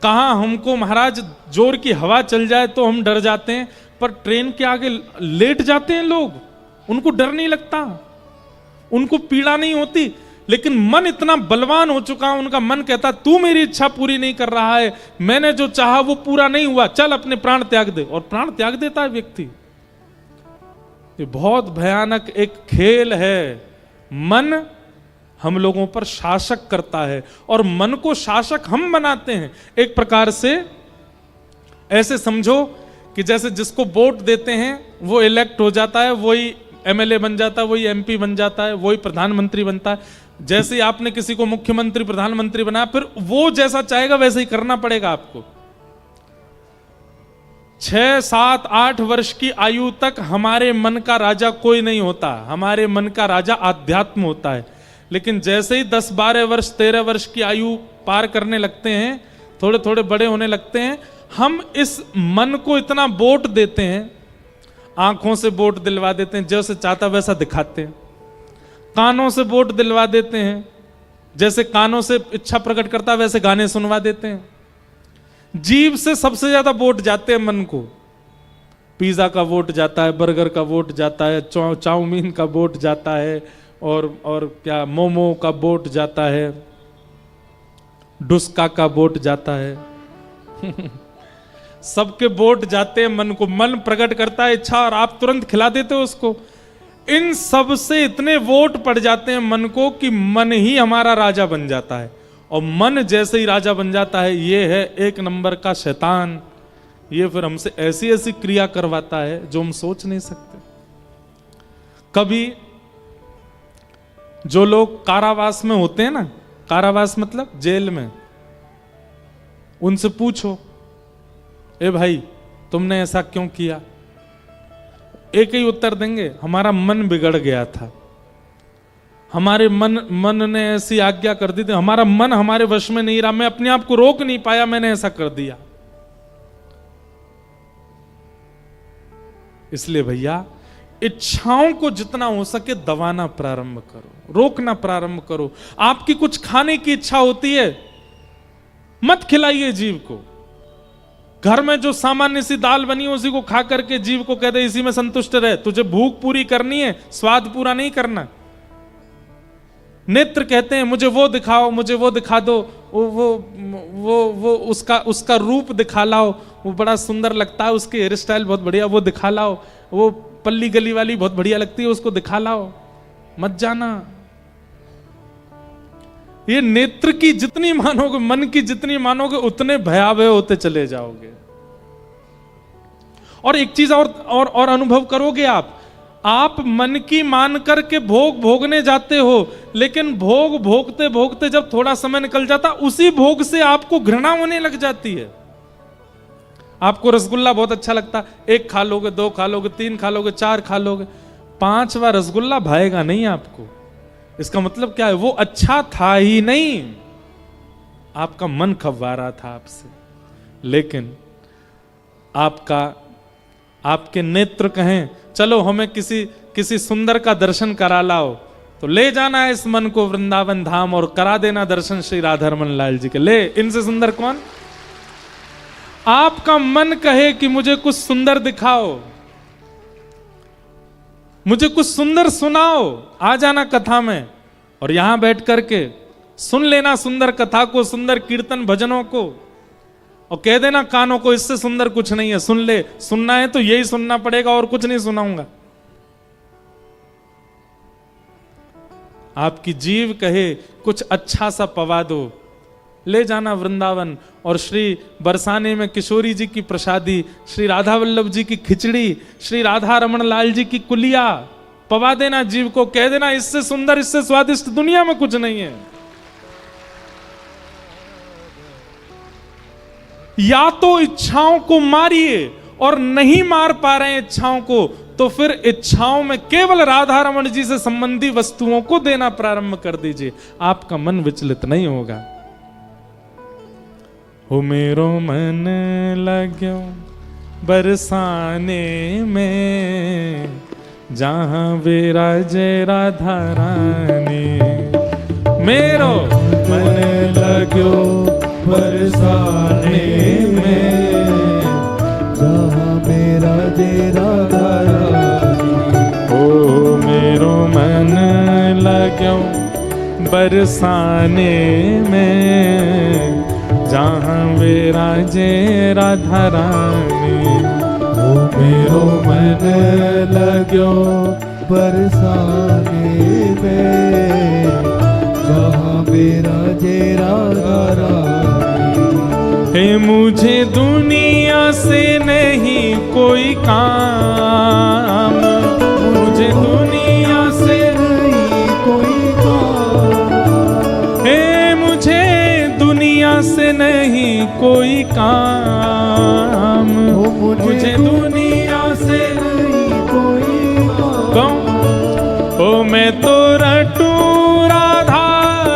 कहां हमको महाराज जोर की हवा चल जाए तो हम डर जाते हैं, पर ट्रेन के आगे लेट जाते हैं लोग, उनको डर नहीं लगता, उनको पीड़ा नहीं होती। लेकिन मन इतना बलवान हो चुका, उनका मन कहता तू मेरी इच्छा पूरी नहीं कर रहा है, मैंने जो चाहा वो पूरा नहीं हुआ, चल अपने प्राण त्याग दे, और प्राण त्याग देता है व्यक्ति। ये बहुत भयानक एक खेल है। मन हम लोगों पर शासक करता है और मन को शासक हम बनाते हैं। एक प्रकार से ऐसे समझो कि जैसे जिसको वोट देते हैं वो इलेक्ट हो जाता है, वही एमएलए बन जाता है, वही एमपी बन जाता है, वही प्रधानमंत्री बनता है। जैसे ही आपने किसी को मुख्यमंत्री प्रधानमंत्री बनाया, फिर वो जैसा चाहेगा वैसे ही करना पड़ेगा आपको। 6, 7, 8 वर्ष की आयु तक हमारे मन का राजा कोई नहीं होता, हमारे मन का राजा आध्यात्म होता है। लेकिन जैसे ही 10, 12 वर्ष, 13 वर्ष की आयु पार करने लगते हैं, थोड़े थोड़े बड़े होने लगते हैं, हम इस मन को इतना वोट देते हैं, आंखों से वोट दिलवा देते हैं, जैसे चाहता वैसा दिखाते हैं, कानों से वोट दिलवा देते हैं, जैसे कानों से इच्छा प्रकट करता है वैसे गाने सुनवा देते हैं। जीभ से सबसे ज्यादा वोट जाते हैं मन को, पिज्जा का वोट जाता है, बर्गर का वोट जाता है, चाउमीन का वोट जाता है, और क्या मोमो का वोट जाता है, डुस्का का वोट जाता है सबके वोट जाते हैं मन को। मन प्रकट करता है इच्छा और आप तुरंत खिला देते हो उसको। इन सब से इतने वोट पड़ जाते हैं मन को कि मन ही हमारा राजा बन जाता है। और मन जैसे ही राजा बन जाता है, ये है 1 नंबर का शैतान। ये फिर हमसे ऐसी ऐसी क्रिया करवाता है जो हम सोच नहीं सकते। कभी जो लोग कारावास में होते हैं ना, कारावास मतलब जेल में, उनसे पूछो, ए भाई तुमने ऐसा क्यों किया? एक ही उत्तर देंगे, हमारा मन बिगड़ गया था, हमारे मन ने ऐसी आज्ञा कर दी थी, हमारा मन हमारे वश में नहीं रहा, मैं अपने आप को रोक नहीं पाया, मैंने ऐसा कर दिया। इसलिए भैया इच्छाओं को जितना हो सके दबाना प्रारंभ करो, रोकना प्रारंभ करो। आपकी कुछ खाने की इच्छा होती है, मत खिलाइए जीव को। घर में जो सामान्य सी दाल बनी है उसी को खा करके जीव को कह दे इसी में संतुष्ट रहे। तुझे भूख पूरी करनी है, स्वाद पूरा नहीं करना। नेत्र कहते हैं मुझे वो दिखाओ, मुझे वो दिखा दो, वो उसका रूप दिखा लाओ, वो बड़ा सुंदर लगता है, उसके हेयर स्टाइल बहुत बढ़िया, वो दिखा लाओ, वो पल्ली गली वाली बहुत बढ़िया लगती है, उसको दिखा लाओ। मत जाना। ये नेत्र की जितनी मानोगे, मन की जितनी मानोगे, उतने भयावह होते चले जाओगे। और एक चीज और अनुभव करोगे आप मन की मान करके भोग भोगने जाते हो, लेकिन भोग भोगते भोगते जब थोड़ा समय निकल जाता, उसी भोग से आपको घृणा होने लग जाती है। आपको रसगुल्ला बहुत अच्छा लगता, 1 खा लोगे, 2 खा लोगे, 3 खा लोगे, 4 खा लोगे, 5वां रसगुल्ला भाएगा नहीं आपको। इसका मतलब क्या है? वो अच्छा था ही नहीं, आपका मन खबा रहा था आपसे। लेकिन आपके नेत्र कहें चलो हमें किसी सुंदर का दर्शन करा लाओ, तो ले जाना है इस मन को वृंदावन धाम और करा देना दर्शन श्री राधा रमन लाल जी के। ले, इनसे सुंदर कौन? आपका मन कहे कि मुझे कुछ सुंदर दिखाओ, मुझे कुछ सुंदर सुनाओ, आ जाना कथा में और यहां बैठ करके सुन लेना सुंदर कथा को, सुंदर कीर्तन भजनों को, और कह देना कानों को इससे सुंदर कुछ नहीं है, सुन ले। सुनना है तो यही सुनना पड़ेगा और कुछ नहीं सुनाऊंगा। आपकी जीव कहे कुछ अच्छा सा पवा दो, ले जाना वृंदावन और श्री बरसाने में किशोरी जी की प्रसादी, श्री राधा वल्लभ जी की खिचड़ी, श्री राधा रमन लाल जी की कुलिया पवा देना जीव को। कह देना इससे सुंदर, इससे स्वादिष्ट दुनिया में कुछ नहीं है। या तो इच्छाओं को मारिए, और नहीं मार पा रहे हैं इच्छाओं को, तो फिर इच्छाओं में केवल राधा रमन जी से संबंधी वस्तुओं को देना प्रारंभ कर दीजिए। आपका मन विचलित नहीं होगा। हो मेरो मन लाग्यो बरसाने में, जहां विराजे राधा रानी। मेरो मन लग्यो बरसाने में, जहाँ मेरा डेरा रानी। ओ मेरो मन लग्यो बरसाने में, जहाँ विराजे राधा रानी। ओ मेरो मन लग्यो बरसाने में, जहाँ मेरा डेरा रानी। हे मुझे दुनिया से नहीं कोई काम, मुझे दुनिया से नहीं कोई काम, हे मुझे दुनिया से नहीं कोई काम, मुझे दुनिया से नहीं कोई काम। ओ मैं तो रटू राधा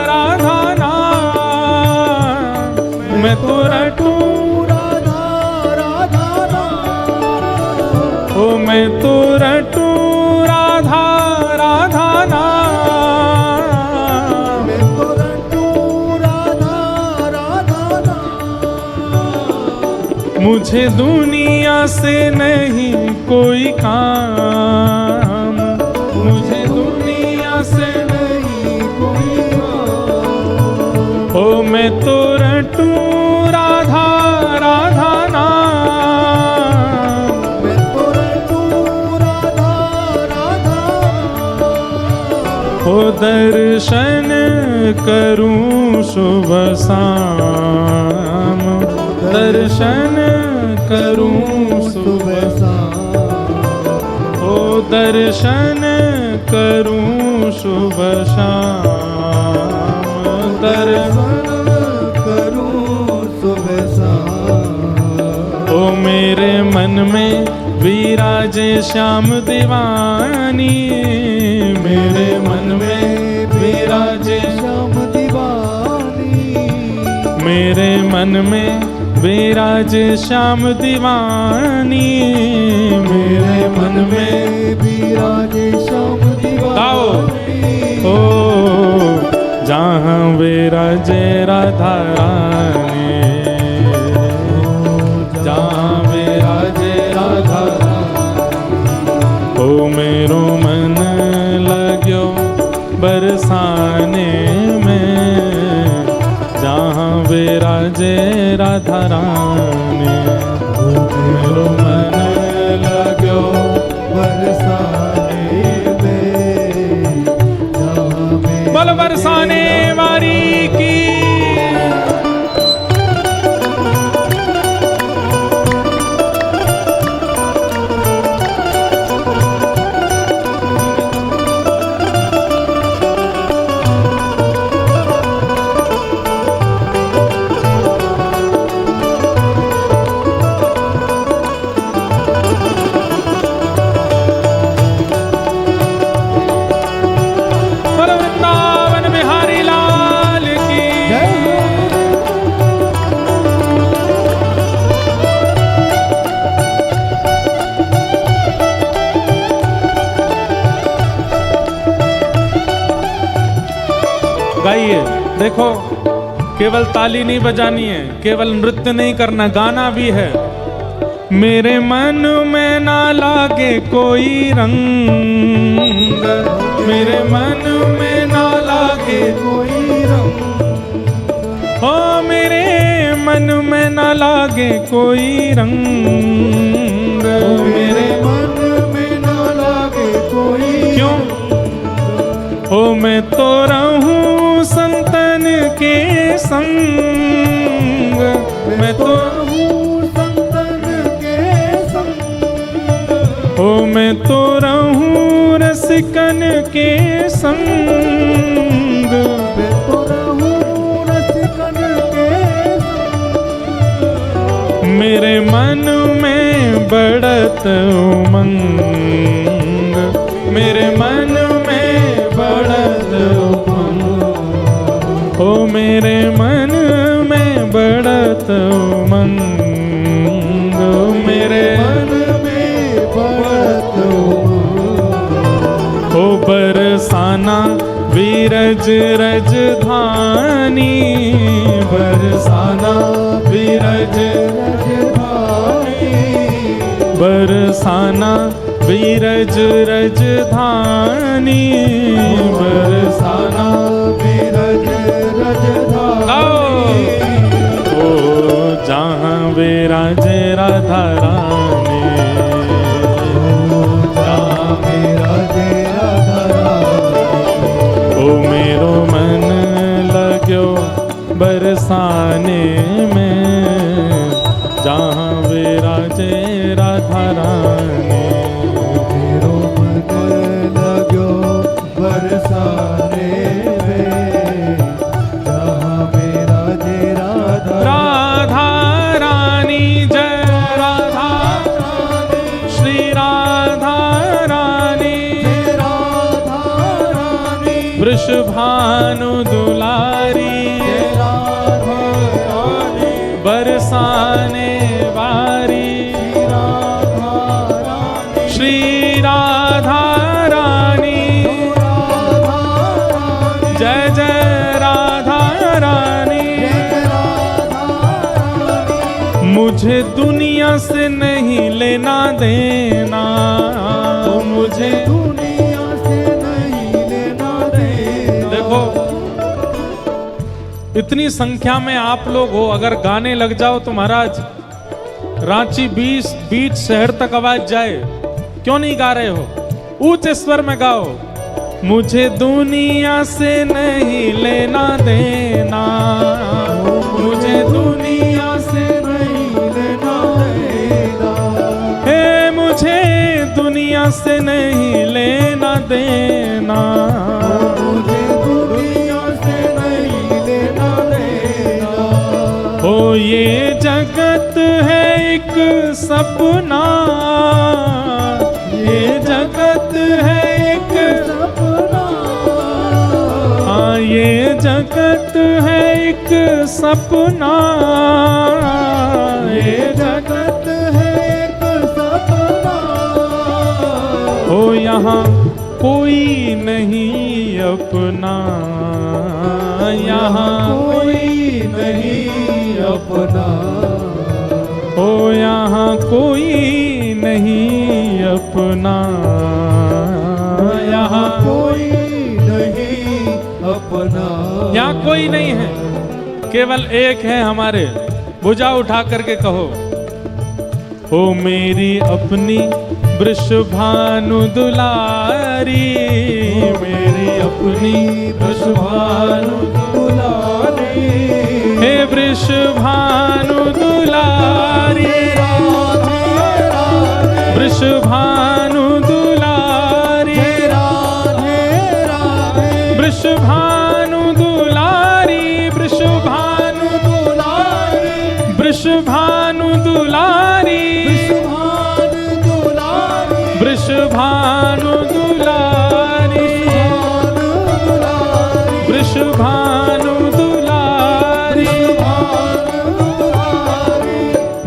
राधा नाम, मैं तो रटू राधा राधा नाम। ओ मैं तो रटू राधा राधा नाम, मैं तो रटू राधा राधा नाम। मुझे दुनिया से नहीं कोई काम, मुझे दुनिया से नहीं कोई काम। ओ मैं तो रटू राधा राधा नाम, मैं तो रटू राधा राधा नाम। ओ दर्शन करूं सुबह शाम, दर्शन करूं सुबह शाम। ओ दर्शन करूं सुबह शाम, दर्शन करूं सुबह शाम। ओ मेरे मन में विराजे श्याम दीवानी, मेरे मन में विराजे श्याम दीवानी। मेरे मन में विराजे श्याम दीवानी, मेरे मन में विराजे श्याम दीवानी। ओ जहाँ विराजे राधा रानी, जहाँ विराजे राधा रानी। ओ मेरो मन लग्यो बरसाने में, जहाँ विराजे राधा रानी। मेरो मन लग्यो बरसाने में, जहाँ मेरा बल बरसाने वारी की। गाइए, देखो केवल ताली नहीं बजानी है, केवल नृत्य नहीं करना, गाना भी है। मेरे मन में ना लागे कोई रंग, मेरे मन में ना लागे कोई रंग। हो मेरे मन में ना लागे कोई रंग, मेरे मन में ना लागे कोई। क्यों? हो मैं तो रहूं संतन के संग, मैं तो रहूं संतन के संग। हो मैं तो रहूं रसिकन के संग, मैं तो रहूं रसिकन के संग। मेरे मन में बढ़त उमंग, मेरे मन में बढ़त उमंग। हो मेरे मन में बढ़त उमंग, मेरे मन में बढ़त उमंग। हो बरसाना विरज रजधानी, बरसाना विरज रजधानी, बरसाना विरज रजधानी, बरसाना विरज रजधानी, ओ जहाँ विराजे राधा रानी, जहाँ विराजे राधा रानी, ओ मेरो मन लाग्यो बरसाने में, जहाँ विराजे राधा रानी, मेरो मन लाग्यो बरसाने में, जहाँ विराजे राधा राधा रानी जय राधा, श्री राधा रानी, राधा रानी, वृषभानु दुलारी, राधा रानी, बरसाने वारी, राधा रानी, श्री राधा रानी, राधा रानी, जय जय राधा रानी। राधा रानी, मुझे दुनिया से नहीं लेना देना, तो मुझे दुनिया से नहीं लेना देना। देखो इतनी संख्या में आप लोग हो, अगर गाने लग जाओ तो महाराज रांची बीच शहर तक आवाज जाए, क्यों नहीं गा रहे हो? ऊंचे स्वर में गाओ। मुझे दुनिया से नहीं लेना देना, मुझे दुनिया से नहीं लेना देना, हे मुझे दुनिया से नहीं लेना देना, मुझे दुनिया से नहीं लेना देना। ओ ये जगत है एक सपना, ये जगत है एक सपना, हाँ ये जगत है एक सपना, ये जगत है एक सपना। ओ यहाँ कोई नहीं अपना, यहाँ कोई नहीं अपना, ओ यहाँ कोई नहीं अपना, यहाँ कोई नहीं अपना। यहाँ कोई नहीं है, केवल एक है हमारे। भुजा उठा करके कहो, ओ मेरी अपनी वृषभानु दुलारी, मेरी अपनी वृषभानु दुलारी, हे वृषभानु दुलारी, वृषभानु दुलारी, वृषभानु दुलारी, वृषभानु दुलारी, वृषभानु दुलारी, वृषभानु दुलारी, वृषभानु दुलारी,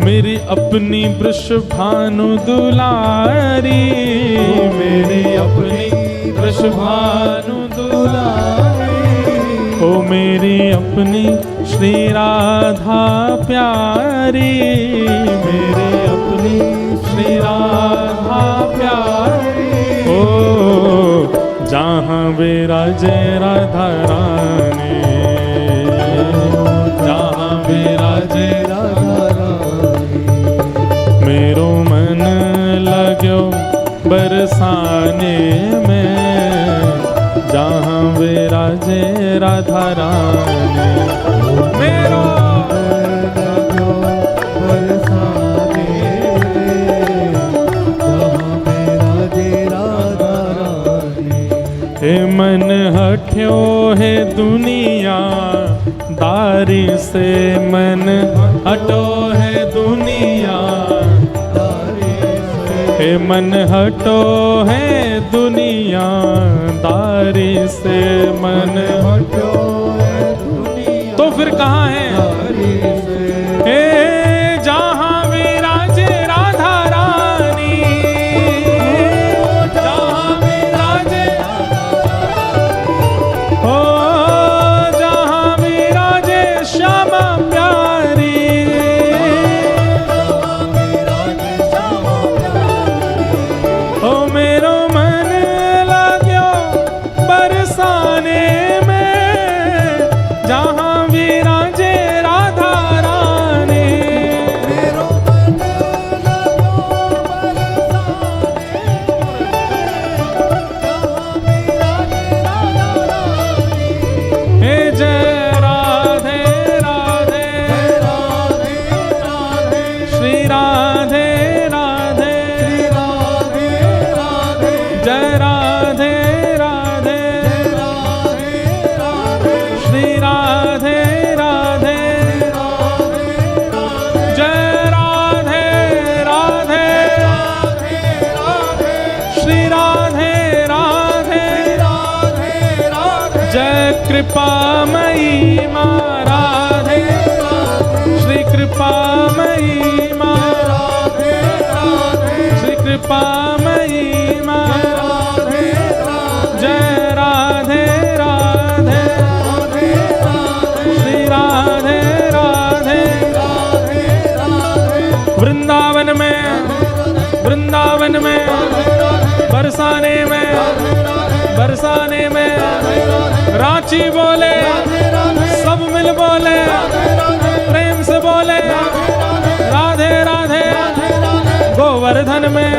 मेरी अपनी वृषभानु दुलारी, मेरी अपनी वृषभानु दुलारी, ओ मेरी अपनी श्री राधा प्यारी, मेरी अपनी श्री राधा प्यारी, ओ जहाँ विराजे राधा रानी, जहाँ विराजे राधा रानी, मेरो मन लाग्यो बरसाने में, जहाँ विराजे राधा रानी, मेरो लगो बरसाने में, जहाँ विराजे राधा रानी। हे मन हट्यो है दुनिया दारी से, मन हटो है दुनिया, हे मन हटो है दुनिया दारी से, मन हटो है दुनिया तो फिर कहाँ है? हे जहाँ विराजे राधा रानी, जहाँ विराजे जय कृपामयी माँ राधे, श्री कृपामयी माँ राधे, श्री कृपामयी माँ राधे, जय राधे राधे, श्री राधे राधे। वृंदावन में, वृंदावन में, बरसाने में, बरसाने में, रांची बोले, सब मिल बोले, प्रेम से बोले, राधे राधे। गोवर्धन में,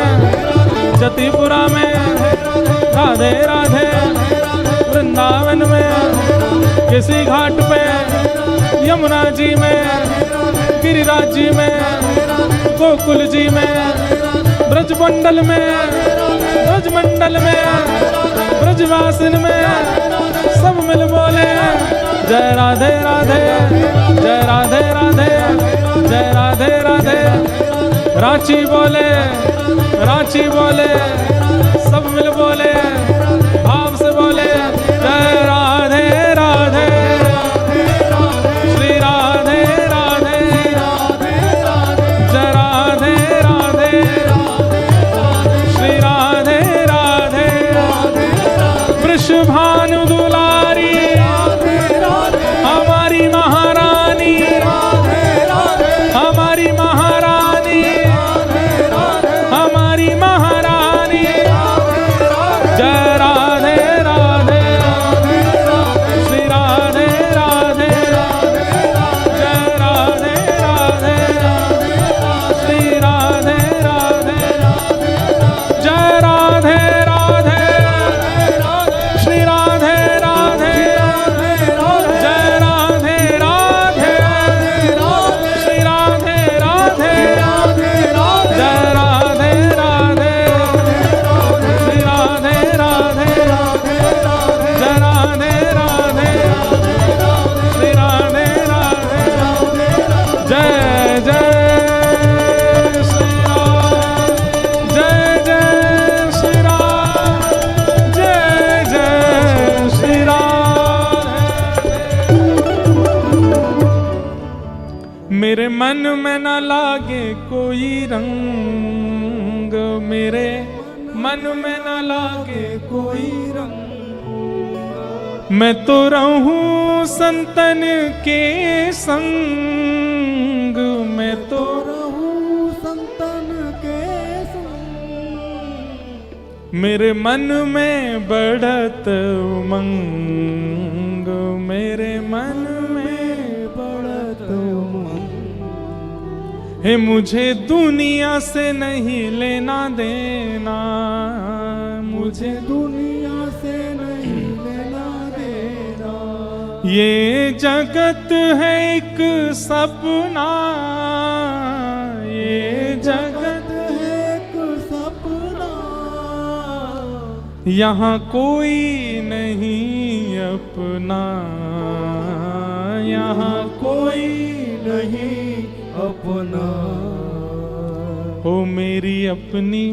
जतिपुरा में, राधे राधे। वृंदावन में, किसी घाट पे, यमुना जी में, गिरिराज जी में, गोकुल जी में, ब्रजमंडल में, ब्रजमंडल में, ब्रजवासिन में, सब मिल बोले, जय राधे राधे, जय राधे राधे, जय राधे राधे। रांची बोले, रांची बोले, सब मिल बोले, भाव से बोले, जय राधे राधे, श्री राधे राधे, जय राधे राधे, श्री राधे राधे। वृषभानु दुलारी हमारी महारानी, हमारी महारानी, हमारी महारानी, जय राधे राधे, श्री राधे राधे, जय राधे राधे, श्री राधे राधे, जय राधे राधे, श्री राधे राधे, जय राधे राधे, श्री राधे राधे, जय राधे राधे, श्री राधे राधे, जय राधे राधे, श्री राधे राधे, जय जय श्री राम, जय जय श्री राम, जय जय श्री राम। मेरे मन में न लागे कोई रंग, मेरे मन में न लागे कोई रंग, मैं तो रहूं संतन के संग, मैं तो रहूं संतन के संग, मेरे मन में बढ़त उमंग, मेरे मन में बढ़त उमंग, है मुझे दुनिया से नहीं लेना देना, मुझे दुनिया से नहीं लेना देना, ये जगत है एक सपना, ये जगत है एक सपना, यहाँ कोई नहीं अपना, यहाँ कोई नहीं अपना, हो मेरी अपनी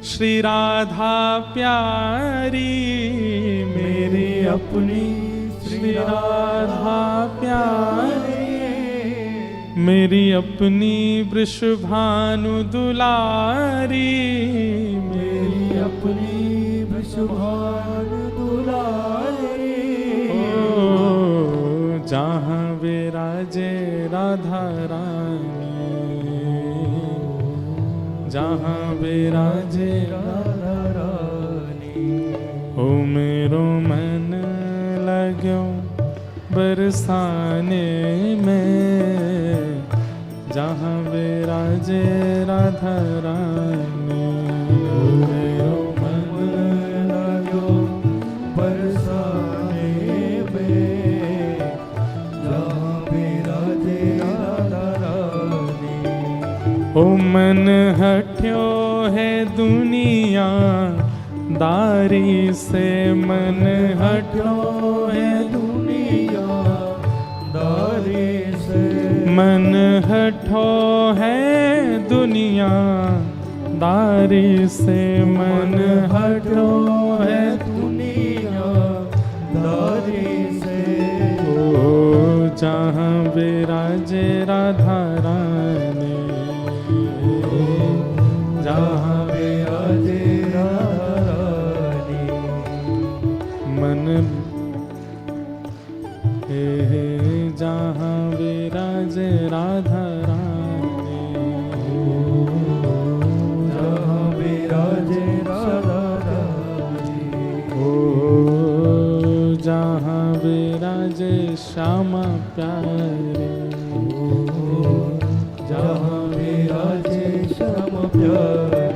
श्री राधा प्यारी, मेरी अपनी श्री राधा प्यारी, मेरी अपनी वृषभानु दुलारी, मेरी अपनी वृषभानु दुलारी, ओ जहाँ विराजे राधा रानी, जहाँ विराजे राधा रानी, ओ मेरो मन लाग्यो बरसाने में, जहाँ विराजे राधा रानी, ओ मेरो मन लाग्यो बरसाने में, जहाँ विराजे राधा रानी, ओ मन हट्यो है दुनिया दारी से, मन हट्यो है दुनिया दारी से, मन हटो है दुनिया दारी से, मन हटो है दुनिया दारी प्यारी से। ओ जहाँ विराजे राधा रानी, जहाँ विराजे राधा रानी, मन हे जहाँ विराजे राधा रानी, जहाँ विराजे राधा रानी, ओ जहाँ विराजे श्यामा प्यारे, जहाँ विराजे श्याम प्यारे।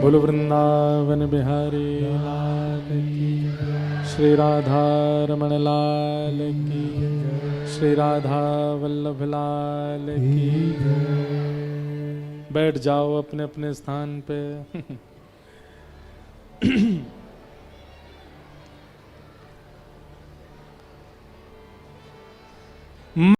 बोलो वृंदावन बिहारी लाल की, श्री राधा रमण लाल की, श्री राधा वल्लभ लाल की। बैठ जाओ अपने अपने स्थान पे।